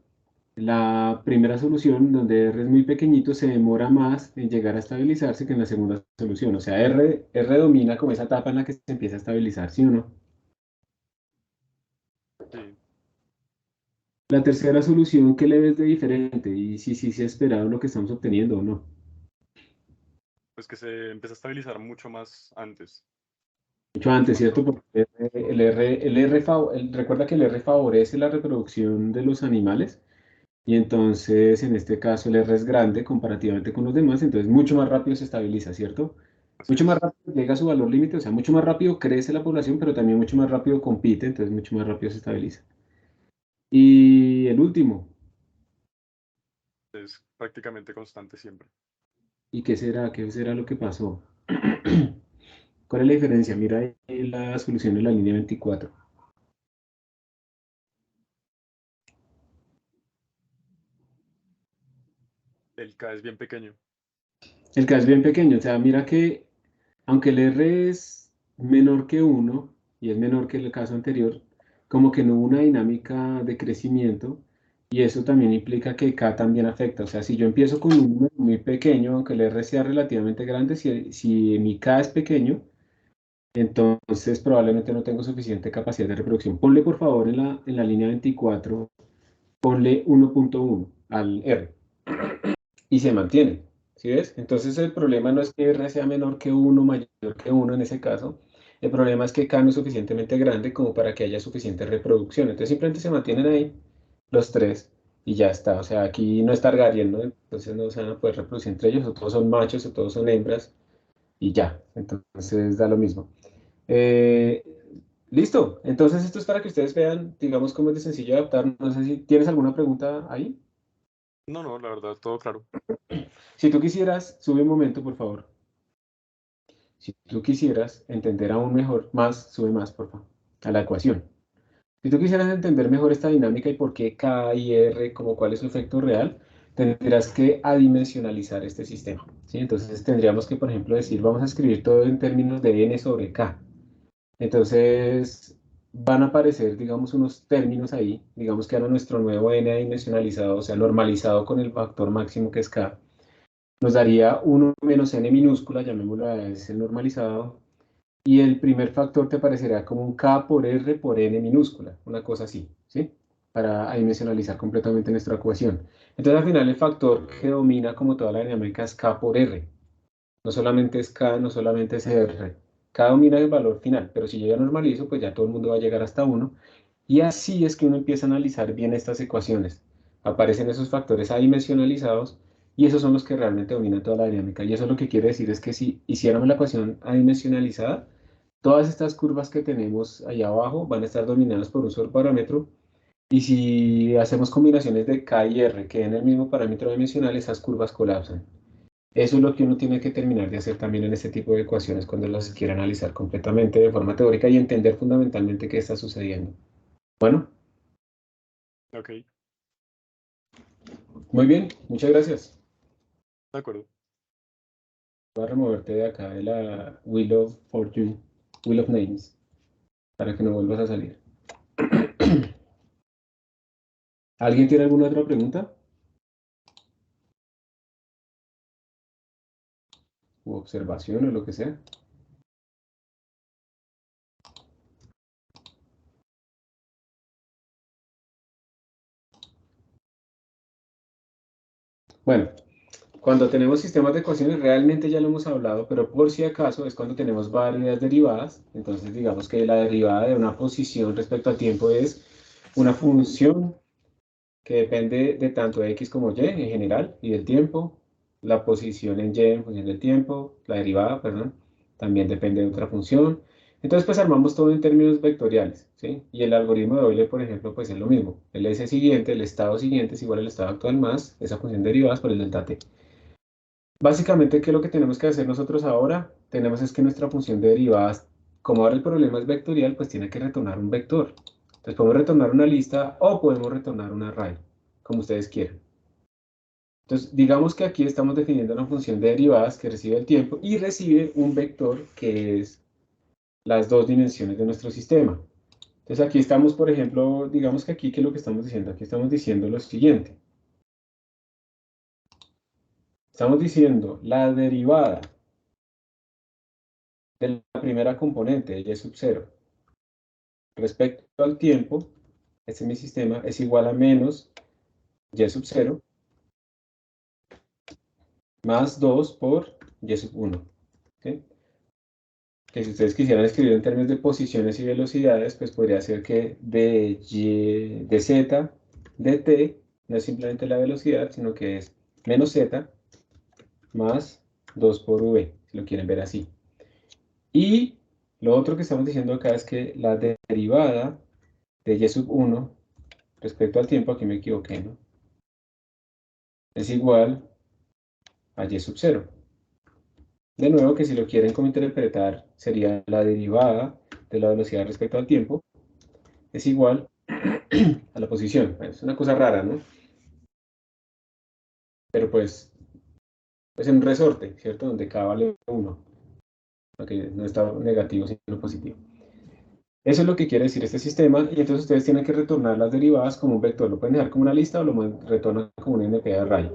Speaker 1: la primera solución, donde R es muy pequeñito, se demora más en llegar a estabilizarse que en la segunda solución. O sea, R domina como esa etapa en la que se empieza a estabilizar, ¿sí o no?
Speaker 9: Sí,
Speaker 1: La tercera solución, ¿qué le ves de diferente? Y si se ha esperado lo que estamos obteniendo o no.
Speaker 9: pues que se empieza a estabilizar mucho más antes.
Speaker 1: Mucho antes,
Speaker 9: Más
Speaker 1: ¿cierto?
Speaker 9: pronto.
Speaker 1: Porque recuerda que el R favorece la reproducción de los animales y entonces en este caso el R es grande comparativamente con los demás, entonces mucho más rápido se estabiliza, ¿cierto?
Speaker 9: Así
Speaker 1: Mucho más
Speaker 9: es.
Speaker 1: rápido llega a su valor límite, o sea, mucho más rápido crece la población, pero también mucho más rápido compite, entonces mucho más rápido se estabiliza. Y el último,
Speaker 9: Es prácticamente constante siempre.
Speaker 1: ¿y qué será? ¿Qué será lo que pasó? ¿Cuál es la diferencia? Mira ahí la solución de la línea 24.
Speaker 9: El K es bien pequeño.
Speaker 1: El K es bien pequeño, o sea, mira que aunque el R es menor que 1 y es menor que el caso anterior, como que no hubo una dinámica de crecimiento y eso también implica que K también afecta. O sea, si yo empiezo con un número muy pequeño, aunque el R sea relativamente grande, si mi K es pequeño, entonces probablemente no tengo suficiente capacidad de reproducción. Ponle por favor en la línea 24, ponle 1.1 al R y se mantiene. ¿Sí ves? Entonces el problema no es que R sea menor que 1, mayor que 1 en ese caso, El problema es que K no es suficientemente grande como para que haya suficiente reproducción. Entonces simplemente se mantienen ahí los tres y ya está. O sea, aquí no es Targaryen, ¿no? Entonces no se van a poder reproducir entre ellos, o todos son machos o todos son hembras y ya. Entonces da lo mismo. Eh, Listo. Entonces esto es para que ustedes vean, digamos, cómo es de sencillo adaptar. No sé si tienes alguna pregunta ahí.
Speaker 9: No, no, la verdad, todo claro.
Speaker 1: Si tú quisieras, sube un momento, por favor. Si tú quisieras entender aún mejor, más, sube más, por favor, a la ecuación. Si tú quisieras entender mejor esta dinámica y por qué K y R, como cuál es su efecto real, tendrás que adimensionalizar este sistema, ¿sí? Entonces tendríamos que, por ejemplo, decir, vamos a escribir todo en términos de N sobre K. Entonces van a aparecer, digamos, unos términos ahí, digamos que ahora nuestro nuevo N adimensionalizado, o sea, normalizado con el factor máximo que es K, nos daría 1 menos N minúscula, llamémoslo a ese normalizado, y el primer factor te aparecerá como un K por R por N minúscula, una cosa así, ¿sí? Para adimensionalizar completamente nuestra ecuación. Entonces al final el factor que domina como toda la dinámica es K por R. No solamente es K, no solamente es R. K domina el valor final, pero si yo ya normalizo, pues ya todo el mundo va a llegar hasta 1. Y así es que uno empieza a analizar bien estas ecuaciones. Aparecen esos factores adimensionalizados y esos son los que realmente dominan toda la dinámica. Y eso lo que quiere decir es que si hiciéramos la ecuación adimensionalizada, todas estas curvas que tenemos allá abajo van a estar dominadas por un solo parámetro. Y si hacemos combinaciones de K y R que den el mismo parámetro dimensional, esas curvas colapsan. Eso es lo que uno tiene que terminar de hacer también en este tipo de ecuaciones cuando las quiera analizar completamente de forma teórica y entender fundamentalmente qué está sucediendo. Bueno,
Speaker 9: Ok, de
Speaker 1: muy bien, muchas gracias.
Speaker 9: acuerdo.
Speaker 1: Voy a removerte de acá de la Wheel of Fortune, Wheel of Names, para que no vuelvas a salir. ¿Alguien tiene alguna otra pregunta? ¿U observación o lo que sea? Bueno, cuando tenemos sistemas de ecuaciones, realmente ya lo hemos hablado, pero por si acaso es cuando tenemos varias derivadas. Entonces, digamos que la derivada de una posición respecto al tiempo es una función que depende de tanto de x como y en general y del tiempo. La posición en y en función del tiempo, la derivada, perdón, también depende de otra función. Entonces, pues armamos todo en términos vectoriales, ¿sí? Y el algoritmo de Euler, por ejemplo, pues es lo mismo. El S siguiente, el estado siguiente es igual al estado actual más esa función de derivadas por el delta t. Básicamente, ¿qué es lo que tenemos que hacer nosotros ahora? Tenemos es que nuestra función de derivadas, como ahora el problema es vectorial, pues tiene que retornar un vector. Entonces podemos retornar una lista o podemos retornar un array, como ustedes quieran. Entonces, digamos que aquí estamos definiendo una función de derivadas que recibe el tiempo y recibe un vector que es las dos dimensiones de nuestro sistema. Entonces aquí estamos, por ejemplo, digamos que aquí, ¿qué es lo que estamos diciendo? Aquí estamos diciendo lo siguiente. Estamos diciendo la derivada de la primera componente, y sub 0, respecto al tiempo, este es mi sistema, es igual a menos y sub 0 más 2 por y sub 1. ¿Sí? Que si ustedes quisieran escribir en términos de posiciones y velocidades, pues podría ser que de z de t no es simplemente la velocidad, sino que es menos z más 2 por v, si lo quieren ver así. Y lo otro que estamos diciendo acá es que la derivada de y sub 1 respecto al tiempo, aquí me equivoqué, ¿no? Es igual a y sub 0. De nuevo, que si lo quieren como interpretar, sería la derivada de la velocidad respecto al tiempo, es igual a la posición. Bueno, es una cosa rara, ¿no? Pero pues, es en un resorte, ¿cierto? Donde k vale 1. Okay, no está negativo, sino positivo. Eso es lo que quiere decir este sistema, y entonces ustedes tienen que retornar las derivadas como un vector. Lo pueden dejar como una lista o lo retornan como un NP de array.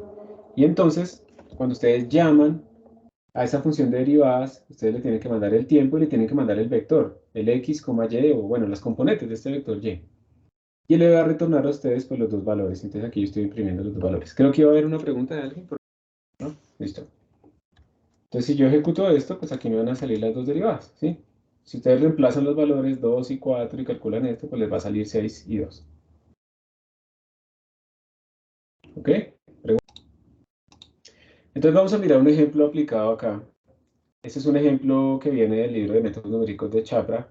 Speaker 1: Y entonces, cuando ustedes llaman a esa función de derivadas, ustedes le tienen que mandar el tiempo y le tienen que mandar el vector, el x, y, o bueno, las componentes de este vector y. Y le va a retornar a ustedes pues, los dos valores. Entonces aquí yo estoy imprimiendo los dos valores. Creo que iba a haber una pregunta de alguien. ¿No? Listo. Entonces si yo ejecuto esto, pues aquí me van a salir las dos derivadas, ¿sí? Si ustedes reemplazan los valores 2 y 4 y calculan esto, pues les va a salir 6 y 2. ¿Ok? Entonces vamos a mirar un ejemplo aplicado acá. Este es un ejemplo que viene del libro de métodos numéricos de Chapra,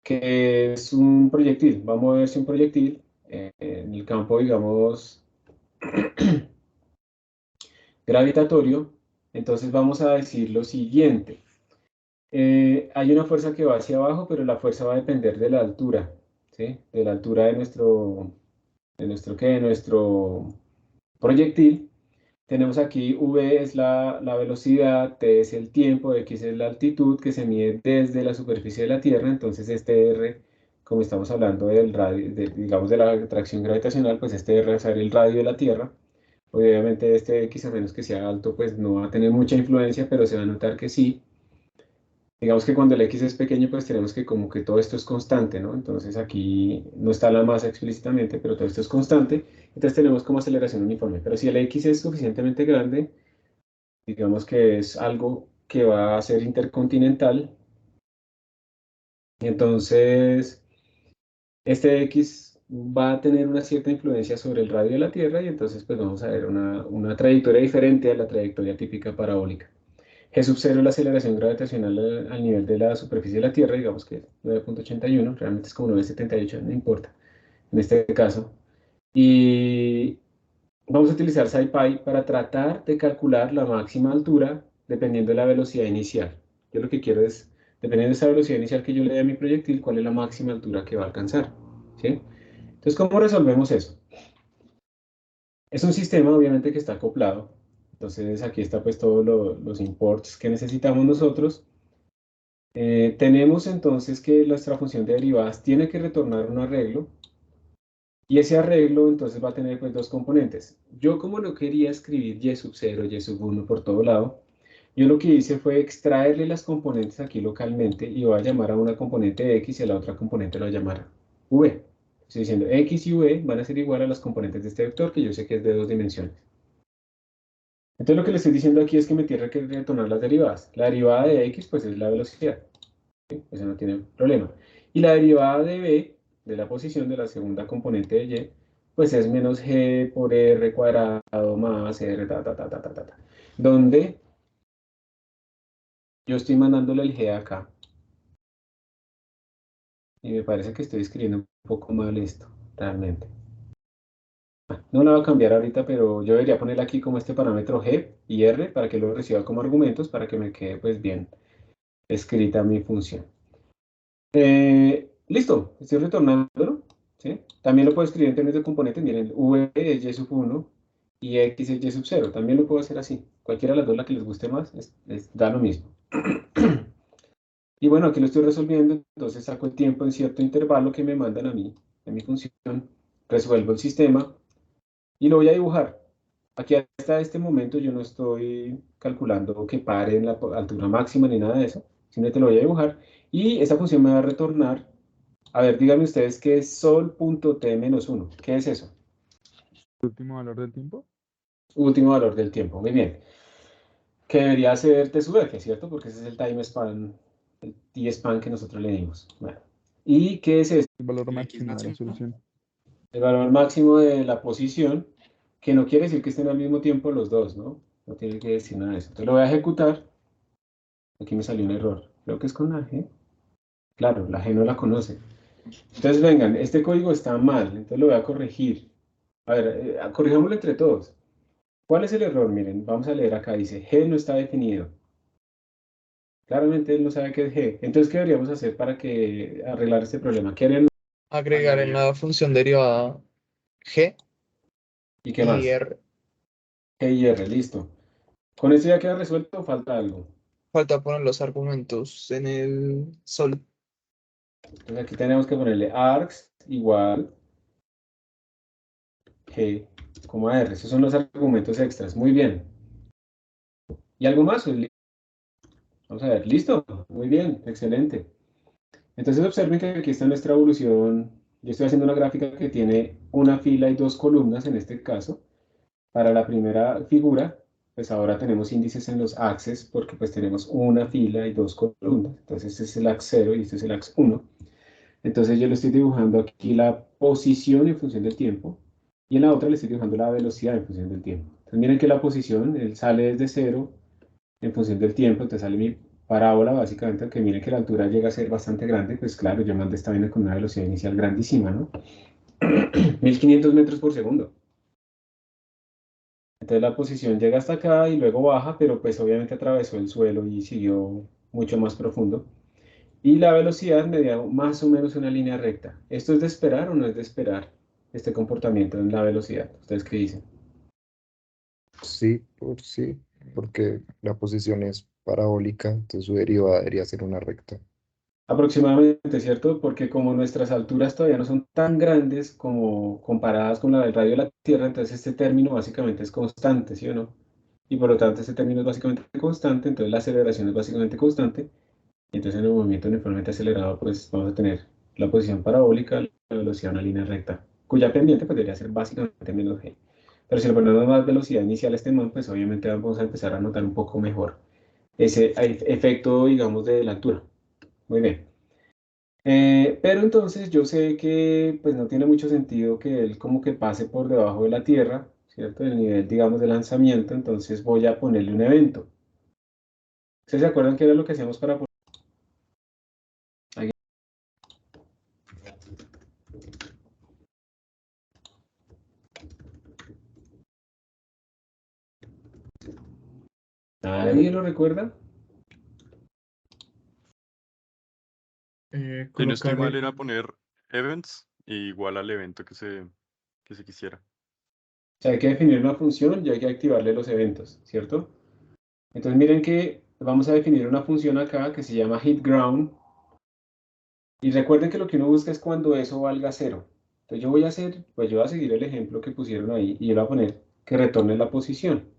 Speaker 1: que es un proyectil. Vamos a mover si un proyectil en el campo, digamos, gravitatorio. Entonces vamos a decir lo siguiente. Hay una fuerza que va hacia abajo, pero la fuerza va a depender de la altura, ¿sí? De la altura de nuestro proyectil. Tenemos aquí V es la velocidad, T es el tiempo, X es la altitud que se mide desde la superficie de la Tierra. Entonces este R, como estamos hablando del radio, digamos de la atracción gravitacional, pues este R va a ser el radio de la Tierra. Obviamente este X, a menos que sea alto, pues no va a tener mucha influencia, pero se va a notar que sí. Digamos que cuando el X es pequeño, pues tenemos que como que todo esto es constante, ¿no? Entonces aquí no está la masa explícitamente, pero todo esto es constante. Entonces tenemos como aceleración uniforme. Pero si el X es suficientemente grande, digamos que es algo que va a ser intercontinental, entonces este X va a tener una cierta influencia sobre el radio de la Tierra y entonces pues vamos a ver una trayectoria diferente a la trayectoria típica parabólica. G sub 0 es la aceleración gravitacional al nivel de la superficie de la Tierra, digamos que es 9.81, realmente es como 9.78, no importa, en este caso. Y vamos a utilizar SciPy para tratar de calcular la máxima altura dependiendo de la velocidad inicial. Yo lo que quiero es, dependiendo de esa velocidad inicial que yo le dé a mi proyectil, cuál es la máxima altura que va a alcanzar, ¿sí? Entonces, ¿cómo resolvemos eso? Es un sistema, obviamente, que está acoplado. Entonces, aquí está pues todos los imports que necesitamos nosotros. Tenemos entonces que nuestra función de derivadas tiene que retornar un arreglo. Y ese arreglo entonces va a tener pues dos componentes. Yo como no quería escribir y sub 0, y sub 1 por todo lado, yo lo que hice fue extraerle las componentes aquí localmente y voy a llamar a una componente X y a la otra componente la voy a llamar V. Estoy diciendo X y V van a ser igual a las componentes de este vector que yo sé que es de 2 dimensiones. Entonces lo que le estoy diciendo aquí es que me tiene que retornar las derivadas. La derivada de X pues es la velocidad. ¿Sí? Eso no tiene problema. Y la derivada de B, de la posición de la segunda componente de Y, pues es menos G por R cuadrado más R, donde yo estoy mandándole el G acá. Y me parece que estoy escribiendo un poco mal esto, realmente. No la voy a cambiar ahorita, pero yo debería poner aquí como este parámetro G y R para que lo reciba como argumentos, para que me quede pues bien escrita mi función. Listo, estoy retornándolo, ¿sí? También lo puedo escribir en términos de componentes, miren, V es Y sub 1 y X es Y sub 0, también lo puedo hacer así. Cualquiera de las dos, la que les guste más, da lo mismo. Y bueno, aquí lo estoy resolviendo, entonces saco el tiempo en cierto intervalo que me mandan a mí, en mi función, resuelvo el sistema y lo voy a dibujar. Aquí hasta este momento yo no estoy calculando que pare en la altura máxima ni nada de eso, simplemente lo voy a dibujar y esa función me va a retornar. A ver, díganme ustedes qué es sol.t-1. ¿Qué es eso?
Speaker 6: ¿El último valor del tiempo?
Speaker 1: Último valor del tiempo. Muy bien. Que debería ser t sub f, ¿cierto? Porque ese es el time span, el t-span que nosotros le dimos. Bueno. ¿Y qué es esto?
Speaker 6: El valor máximo de la solución.
Speaker 1: El valor máximo de la posición, que no quiere decir que estén al mismo tiempo los dos, ¿no? No tiene que decir nada de eso. Entonces lo voy a ejecutar. Aquí me salió un error. Creo que es con la G. Claro, la G no la conoce. Entonces, vengan, este código está mal, entonces lo voy a corregir. A ver, corrijámoslo entre todos. ¿Cuál es el error? Miren, vamos a leer acá, dice, G no está definido. Claramente él no sabe qué es G. Entonces, ¿qué deberíamos hacer para arreglar este problema? ¿Qué harían?
Speaker 10: Agregar en la función derivada G
Speaker 1: ¿Y qué más?
Speaker 10: y R.
Speaker 1: G y R, listo. ¿Con esto ya queda resuelto o falta algo?
Speaker 10: Falta poner los argumentos en el sol.
Speaker 1: Entonces aquí tenemos que ponerle args igual G, R. Esos son los argumentos extras. Muy bien. ¿Y algo más? Vamos a ver, listo. Muy bien, excelente. Entonces observen que aquí está nuestra evolución. Yo estoy haciendo una gráfica que tiene una fila y dos columnas en este caso. Para la primera figura, pues ahora tenemos índices en los axes porque pues tenemos una fila y dos columnas. Entonces este es el ax 0 y este es el ax 1. Entonces yo le estoy dibujando aquí la posición en función del tiempo y en la otra le estoy dibujando la velocidad en función del tiempo. Entonces miren que la posición, él sale desde 0 en función del tiempo, entonces sale mi parábola básicamente, aunque miren que la altura llega a ser bastante grande, pues claro, yo mandé esta vaina con una velocidad inicial grandísima, ¿no? 1500 metros por segundo. Entonces la posición llega hasta acá y luego baja, pero pues obviamente atravesó el suelo y siguió mucho más profundo. Y la velocidad medía más o menos una línea recta. ¿Esto es de esperar o no es de esperar este comportamiento en la velocidad? ¿Ustedes qué dicen?
Speaker 10: Sí, porque la posición es parabólica, entonces su derivada debería ser una recta.
Speaker 1: Aproximadamente, ¿cierto? Porque como nuestras alturas todavía no son tan grandes como comparadas con la del radio de la Tierra, entonces este término básicamente es constante, ¿sí o no? Y por lo tanto este término es básicamente constante, entonces la aceleración es básicamente constante, y entonces en el movimiento uniformemente acelerado pues vamos a tener la posición parabólica, la velocidad una línea recta, cuya pendiente pues debería ser básicamente menos g. Pero si le ponemos más velocidad inicial a este man, pues obviamente vamos a empezar a notar un poco mejor ese efecto, digamos, de la altura. Muy bien. Pero entonces yo sé que pues no tiene mucho sentido que él como que pase por debajo de la Tierra, ¿cierto? El nivel, digamos, de lanzamiento, entonces voy a ponerle un evento. ¿Ustedes se acuerdan qué era lo que hacíamos para poner? ¿Alguien lo recuerda?
Speaker 9: Si no estoy mal,
Speaker 7: Colocarle,
Speaker 9: era poner events igual al evento que se quisiera.
Speaker 1: O sea, hay que definir una función y hay que activarle los eventos, ¿cierto? Entonces miren que vamos a definir una función acá que se llama hitGround. Y recuerden que lo que uno busca es cuando eso valga 0. Entonces yo voy a hacer, pues yo voy a seguir el ejemplo que pusieron ahí y yo le voy a poner que retorne la posición.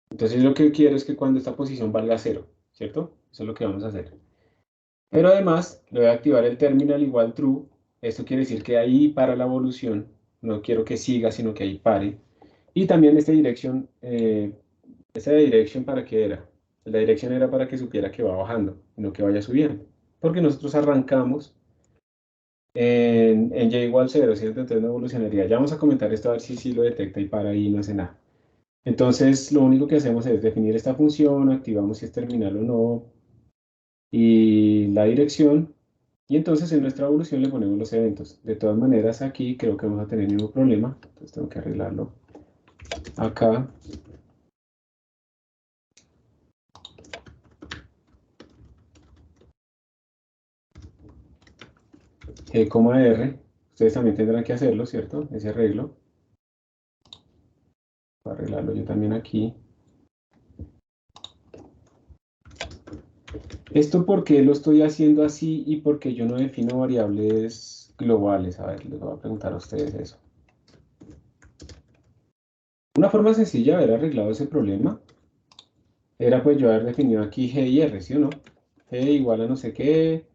Speaker 1: Entonces lo que quiero es que cuando esta posición valga 0, ¿cierto? Eso es lo que vamos a hacer. Pero además le voy a activar el terminal igual true. Esto quiere decir que ahí para la evolución. No quiero que siga, sino que ahí pare. Y también esta dirección ¿para qué era? La dirección era para que supiera que va bajando, no que vaya subiendo. Porque nosotros arrancamos en y igual 0, ¿cierto? Entonces no evolucionaría. Ya vamos a comentar esto a ver si lo detecta y para ahí y no hace nada. Entonces lo único que hacemos es definir esta función, activamos si es terminal o no, y la dirección, y entonces en nuestra evolución le ponemos los eventos. De todas maneras aquí creo que vamos a tener el mismo problema, entonces tengo que arreglarlo acá. G,R, ustedes también tendrán que hacerlo, ¿cierto? Ese arreglo. Voy a arreglarlo yo también aquí. ¿Esto por qué lo estoy haciendo así y por qué yo no defino variables globales? A ver, les voy a preguntar a ustedes eso. Una forma sencilla de haber arreglado ese problema era pues yo haber definido aquí G y R, ¿sí o no? G igual a no sé qué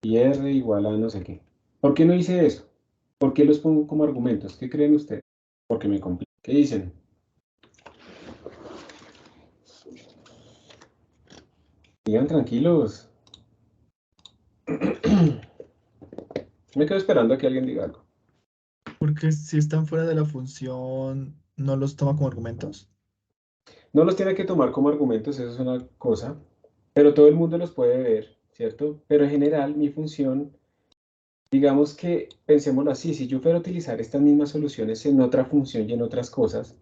Speaker 1: y R igual a no sé qué. ¿Por qué no hice eso? ¿Por qué los pongo como argumentos? ¿Qué creen ustedes? Porque me complica. ¿Qué dicen? Digan tranquilos. Me quedo esperando a que alguien diga algo.
Speaker 7: porque si están fuera de la función, no los toma como argumentos.
Speaker 1: No los tiene que tomar como argumentos, eso es una cosa, pero todo el mundo los puede ver, ¿cierto? Pero en general mi función, digamos que pensémoslo así, si yo fuera a utilizar estas mismas soluciones en otra función y en otras cosas,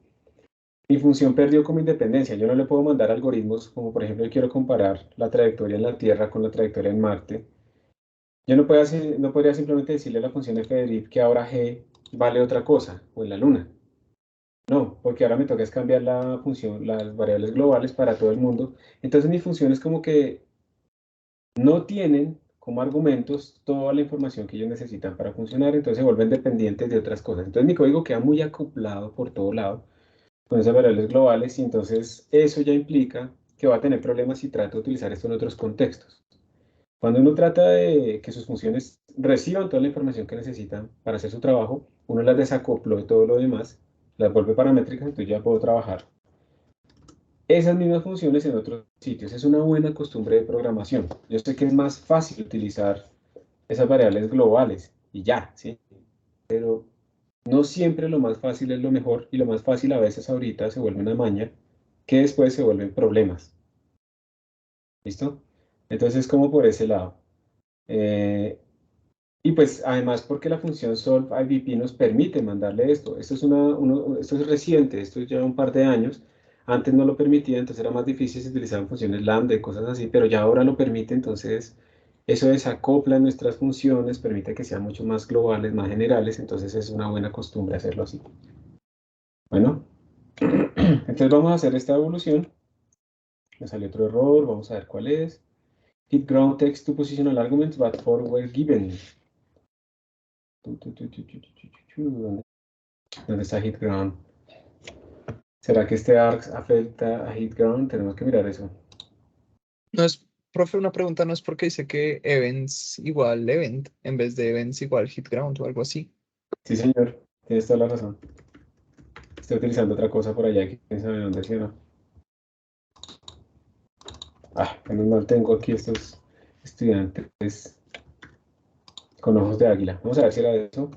Speaker 1: mi función perdió como independencia. Yo no le puedo mandar algoritmos como por ejemplo yo quiero comparar la trayectoria en la Tierra con la trayectoria en Marte. Yo no podría simplemente decirle a la función f de Dirichlet que ahora g vale otra cosa, o en la Luna. No, porque ahora me toca es cambiar la función, las variables globales para todo el mundo. Entonces mis funciones como que no tienen como argumentos toda la información que ellos necesitan para funcionar, entonces se vuelven dependientes de otras cosas. Entonces mi código queda muy acoplado por todo lado con esas variables globales y entonces eso ya implica que va a tener problemas si trata de utilizar esto en otros contextos. Cuando uno trata de que sus funciones reciban toda la información que necesitan para hacer su trabajo, uno las desacopló de todo lo demás, las vuelve paramétricas, entonces ya puedo trabajar esas mismas funciones en otros sitios. Es una buena costumbre de programación. Yo sé que es más fácil utilizar esas variables globales y ya, ¿sí? Pero no siempre lo más fácil es lo mejor, y lo más fácil a veces ahorita se vuelve una maña que después se vuelven problemas. ¿Listo? Entonces, como por ese lado. Y pues además porque la función solve IVP nos permite mandarle esto. Esto es reciente, esto lleva un par de años. Antes no lo permitía, entonces era más difícil, se utilizaban funciones lambda y cosas así, pero ya ahora lo permite, entonces eso desacopla nuestras funciones, permite que sean mucho más globales, más generales, entonces es una buena costumbre hacerlo así. Bueno, entonces vamos a hacer esta evolución. Me salió otro error, vamos a ver cuál es. Hit ground text to positional arguments, but for were given. ¿Dónde está hit ground? ¿Será que este args afecta a hit ground? Tenemos que mirar eso.
Speaker 11: No es, profe, una pregunta, no es porque dice que events igual event en vez de events igual hit ground o algo así.
Speaker 1: Sí, señor, tienes toda la razón. Estoy utilizando otra cosa por allá que quién sabe dónde será. Menos mal tengo aquí estos estudiantes con ojos de águila. Vamos a ver si era eso.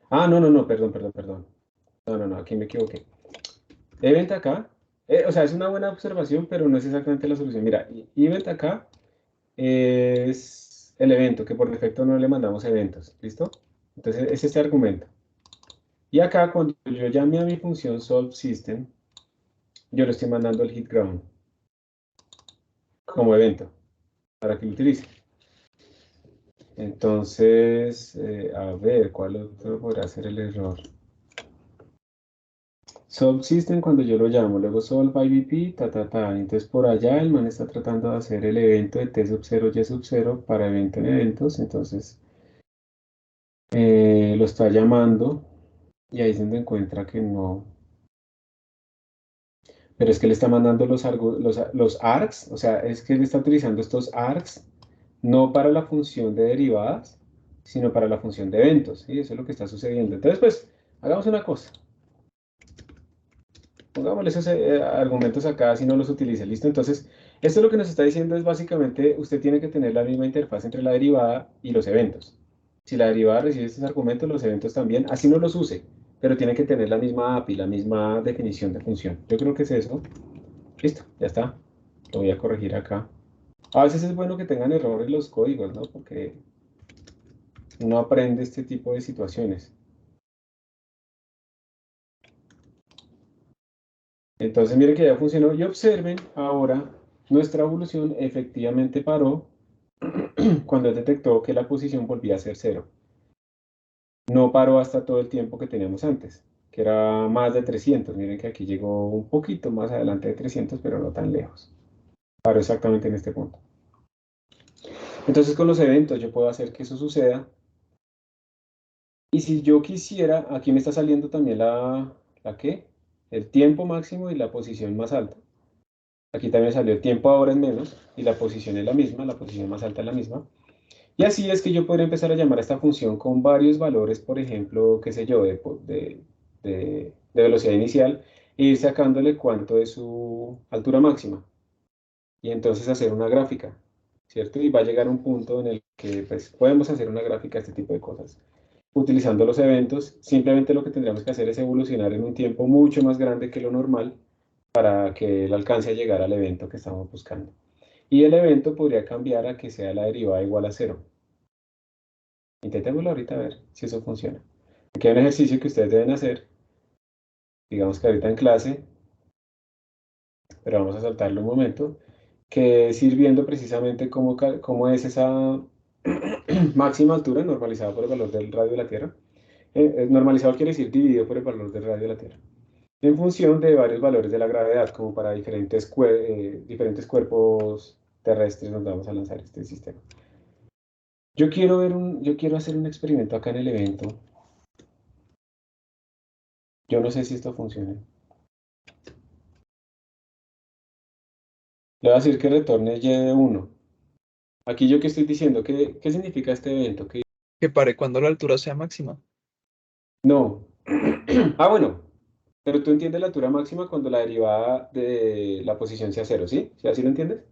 Speaker 1: No, perdón. No, aquí me equivoqué. Event acá, o sea, es una buena observación, pero no es exactamente la solución. Mira, event acá es el evento, que por defecto no le mandamos eventos, ¿listo? Entonces es este argumento. Y acá cuando yo llame a mi función solve system, yo le estoy mandando el hit ground como evento para que lo utilice. Entonces, a ver, ¿cuál otro podrá ser el error? Solve system cuando yo lo llamo, luego solve IVP, Entonces por allá el man está tratando de hacer el evento de T sub 0, Y sub 0 para evento en eventos, entonces lo está llamando y ahí es donde encuentra que no. Pero es que le está mandando los args, o sea, es que él está utilizando estos args no para la función de derivadas, sino para la función de eventos, ¿sí? Eso es lo que está sucediendo. Entonces, pues, hagamos una cosa. Pongámosle esos argumentos acá si no los utilice, ¿listo? Entonces, esto lo que nos está diciendo es básicamente, usted tiene que tener la misma interfaz entre la derivada y los eventos. Si la derivada recibe estos argumentos, los eventos también, así no los use, pero tiene que tener la misma API, la misma definición de función. Yo creo que es eso. Listo, ya está. Lo voy a corregir acá. A veces es bueno que tengan errores los códigos, ¿no? Porque uno aprende este tipo de situaciones. Entonces miren que ya funcionó y observen ahora nuestra evolución efectivamente paró cuando detectó que la posición volvía a ser 0. No paró hasta todo el tiempo que teníamos antes, que era más de 300. Miren que aquí llegó un poquito más adelante de 300, pero no tan lejos. Paró exactamente en este punto. Entonces con los eventos yo puedo hacer que eso suceda. Y si yo quisiera, aquí me está saliendo también ¿la qué? El tiempo máximo y la posición más alta. Aquí también salió el tiempo ahora es menos y la posición es la misma, la posición más alta es la misma. Y así es que yo podría empezar a llamar a esta función con varios valores, por ejemplo, qué sé yo, de velocidad inicial, e ir sacándole cuánto es su altura máxima. Y entonces hacer una gráfica, ¿cierto? Y va a llegar un punto en el que pues, podemos hacer una gráfica de este tipo de cosas. Utilizando los eventos, simplemente lo que tendríamos que hacer es evolucionar en un tiempo mucho más grande que lo normal para que él alcance a llegar al evento que estamos buscando. Y el evento podría cambiar a que sea la derivada igual a 0. Intentémoslo ahorita a ver si eso funciona. Aquí hay un ejercicio que ustedes deben hacer. Digamos que ahorita en clase, pero vamos a saltarlo un momento, que es ir viendo precisamente cómo es esa máxima altura normalizada por el valor del radio de la Tierra. Normalizado quiere decir dividido por el valor del radio de la Tierra, en función de varios valores de la gravedad, como para diferentes cuerpos terrestres nos vamos a lanzar este sistema. Yo quiero hacer un experimento acá en el evento. Yo no sé si esto funciona. Le voy a decir que retorne y de 1. Aquí yo que estoy diciendo, ¿qué significa este evento?
Speaker 11: Que pare cuando la altura sea máxima.
Speaker 1: No. Bueno. Pero tú entiendes la altura máxima cuando la derivada de la posición sea 0, ¿sí? ¿Sí así lo entiendes?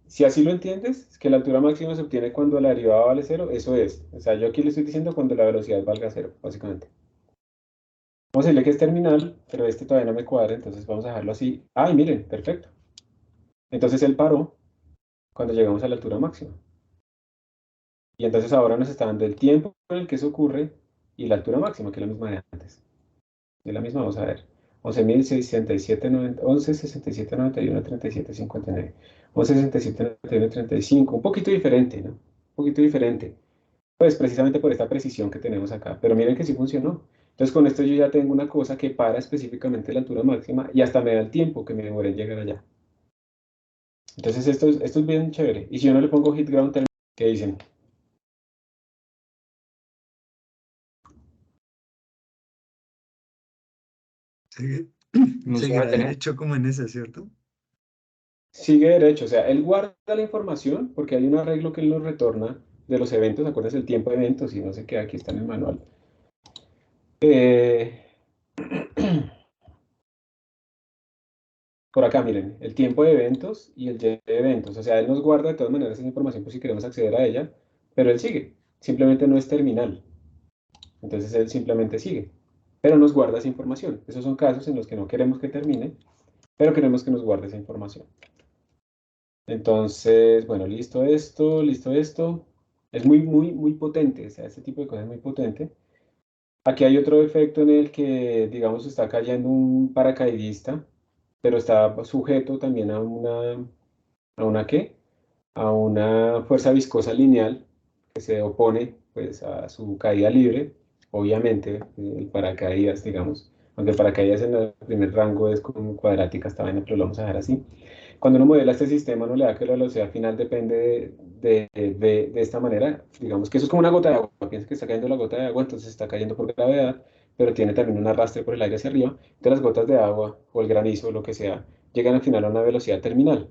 Speaker 1: Si así lo entiendes, es que la altura máxima se obtiene cuando la derivada vale 0, eso es. O sea, yo aquí le estoy diciendo cuando la velocidad valga 0, básicamente. Vamos a decirle que es terminal, pero este todavía no me cuadra, entonces vamos a dejarlo así. ¡Ay, miren! Perfecto. Entonces él paró cuando llegamos a la altura máxima. Y entonces ahora nos está dando el tiempo en el que eso ocurre y la altura máxima, que es la misma de antes. Es la misma, vamos a ver. 11.067.91, 11.67.91, 37.59. 11.67.91, 35. Un poquito diferente, ¿no? Un poquito diferente. Pues precisamente por esta precisión que tenemos acá. Pero miren que sí funcionó. Entonces con esto yo ya tengo una cosa que para específicamente la altura máxima y hasta me da el tiempo que me demoré en llegar allá. Entonces esto es bien chévere. Y si yo no le pongo hit ground terminal, ¿qué dicen?
Speaker 12: Seguirá derecho como en ese, ¿cierto?
Speaker 1: Sigue derecho, o sea, él guarda la información porque hay un arreglo que él nos retorna de los eventos, ¿acuerdas el tiempo de eventos? Y no sé qué, aquí está en el manual. Por acá, miren, el tiempo de eventos y el Y de eventos. O sea, él nos guarda de todas maneras esa información por si queremos acceder a ella, pero él sigue. Simplemente no es terminal. Entonces él simplemente sigue, pero nos guarda esa información. Esos son casos en los que no queremos que termine, pero queremos que nos guarde esa información. Entonces, bueno, listo esto, listo esto. Es muy potente, o sea, este tipo de cosas es muy potente. Aquí hay otro efecto en el que, digamos, está cayendo un paracaidista, pero está sujeto también ¿a una qué? A una fuerza viscosa lineal que se opone, pues, a su caída libre. Obviamente, el paracaídas, digamos, aunque el paracaídas en el primer rango es como cuadrática esta vaina, pero lo vamos a dejar así. Cuando uno modela este sistema, uno le da que la velocidad final depende de esta manera. Digamos que eso es como una gota de agua. Piensa que está cayendo la gota de agua, entonces está cayendo por gravedad, pero tiene también un arrastre por el aire hacia arriba. Entonces las gotas de agua o el granizo o lo que sea llegan al final a una velocidad terminal.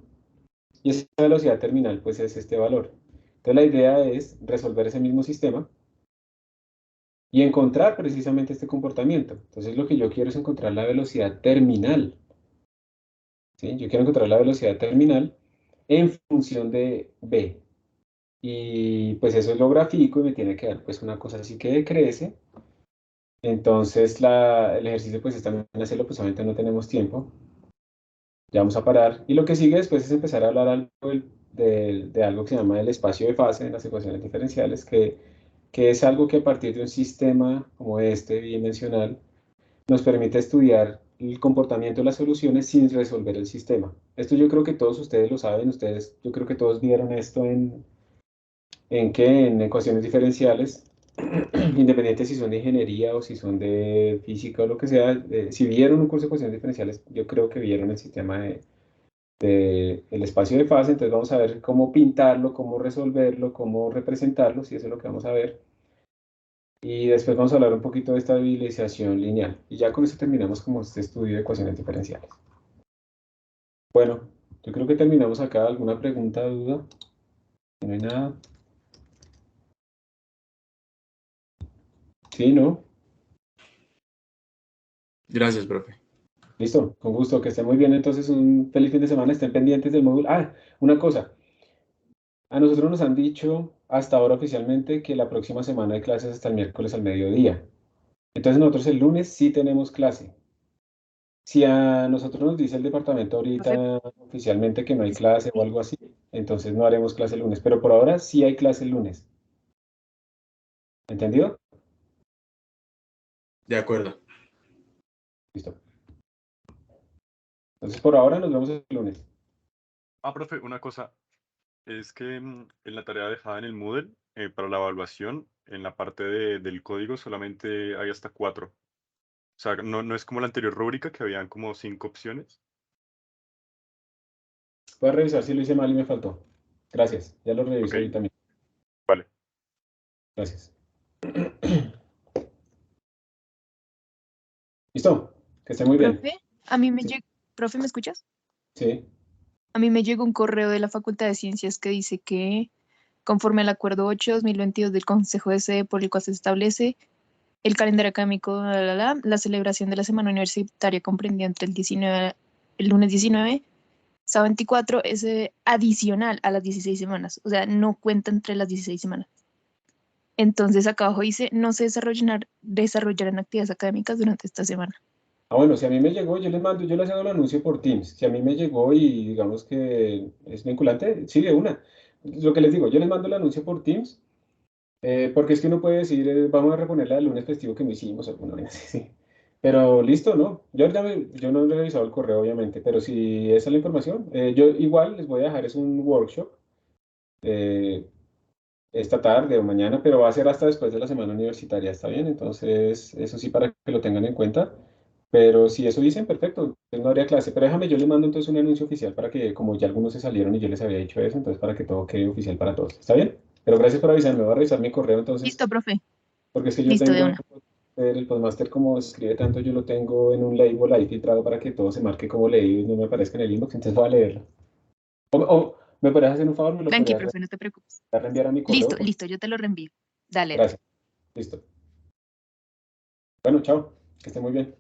Speaker 1: Y esa velocidad terminal pues es este valor. Entonces la idea es resolver ese mismo sistema y encontrar precisamente este comportamiento. Entonces lo que yo quiero es encontrar la velocidad terminal. ¿Sí? Yo quiero encontrar la velocidad terminal en función de b. Y pues eso es lo grafico y me tiene que dar pues una cosa así que decrece. Entonces el ejercicio pues es también hacerlo, pues obviamente no tenemos tiempo. Ya vamos a parar. Y lo que sigue después es empezar a hablar algo de algo que se llama el espacio de fase en las ecuaciones diferenciales, que es algo que a partir de un sistema como este bidimensional nos permite estudiar el comportamiento de las soluciones sin resolver el sistema. Esto yo creo que todos ustedes lo saben, yo creo que todos vieron esto en ecuaciones diferenciales, independiente si son de ingeniería o si son de física o lo que sea, si vieron un curso de ecuaciones diferenciales, yo creo que vieron el sistema el espacio de fase, entonces vamos a ver cómo pintarlo, cómo resolverlo, cómo representarlo, si eso es lo que vamos a ver. Y después vamos a hablar un poquito de estabilización lineal. Y ya con eso terminamos como este estudio de ecuaciones diferenciales. Bueno, yo creo que terminamos acá. ¿Alguna pregunta, duda? No hay nada. Sí, ¿no?
Speaker 12: Gracias, profe.
Speaker 1: Listo, con gusto. Que esté muy bien. Entonces, un feliz fin de semana. Estén pendientes del módulo. Ah, una cosa. A nosotros nos han dicho hasta ahora oficialmente que la próxima semana hay clases hasta el miércoles al mediodía. Entonces, nosotros el lunes sí tenemos clase. Si a nosotros nos dice el departamento ahorita oficialmente que no hay clase o algo así, entonces no haremos clase el lunes. Pero por ahora sí hay clase el lunes. ¿Entendido?
Speaker 12: De acuerdo.
Speaker 1: Listo. Entonces por ahora nos vemos el lunes.
Speaker 9: Ah, profe, una cosa. Es que en la tarea dejada en el Moodle, para la evaluación, en la parte del código solamente hay hasta 4. O sea, no es como la anterior rúbrica que habían como 5 opciones.
Speaker 1: Voy a revisar si lo hice mal y me faltó. Gracias. Ya lo reviso
Speaker 9: Ok.
Speaker 1: ahorita también.
Speaker 9: Vale.
Speaker 1: Gracias. ¿Listo? Que esté muy bien.
Speaker 8: Profe, a mí me
Speaker 1: Sí.
Speaker 8: llegó, profe, ¿me escuchas?
Speaker 1: Sí.
Speaker 8: A mí me llegó un correo de la Facultad de Ciencias que dice que, conforme al Acuerdo 8/2022 del Consejo de Sede por el cual se establece El calendario académico, la celebración de la semana universitaria comprendida entre el lunes 19, sábado 24, es adicional a las 16 semanas, o sea, no cuenta entre las 16 semanas. Entonces acá abajo dice, no se desarrollarán actividades académicas durante esta semana.
Speaker 1: Bueno, si a mí me llegó, yo les hago el anuncio por Teams. Si a mí me llegó y digamos que es vinculante, sí, de una. Lo que les digo, yo les mando el anuncio por Teams, porque es que uno puede decir, vamos a reponerla del lunes festivo que no hicimos, alguna vez así, sí. Pero listo, ¿no? Yo no he revisado el correo, obviamente, pero si esa es la información, yo igual les voy a dejar, es un workshop eh, esta tarde o mañana, pero va a ser hasta después de la semana universitaria, ¿está bien? Entonces, eso sí, para que lo tengan en cuenta. Pero si eso dicen, perfecto, entonces no habría clase. Pero déjame, yo les mando entonces un anuncio oficial para que, como ya algunos se salieron y yo les había dicho eso, entonces para que todo quede oficial para todos. ¿Está bien? Pero gracias por avisarme, voy a revisar mi correo entonces,
Speaker 8: Listo, profe.
Speaker 1: porque es que yo
Speaker 8: Listo, de
Speaker 1: tengo
Speaker 8: una.
Speaker 1: el postmaster como escribe tanto, yo lo tengo en un label ahí filtrado para que todo se marque como leído y no me aparezca en el inbox, entonces voy a leerlo. O ¿me podrías hacer un favor? ¿Me lo
Speaker 8: Tranqui,
Speaker 1: podrías
Speaker 8: profe, no te preocupes.
Speaker 1: reenviar a mi correo?
Speaker 8: Listo, yo te lo reenvío. Dale.
Speaker 1: Gracias. Listo. Bueno, chao. Que esté muy bien.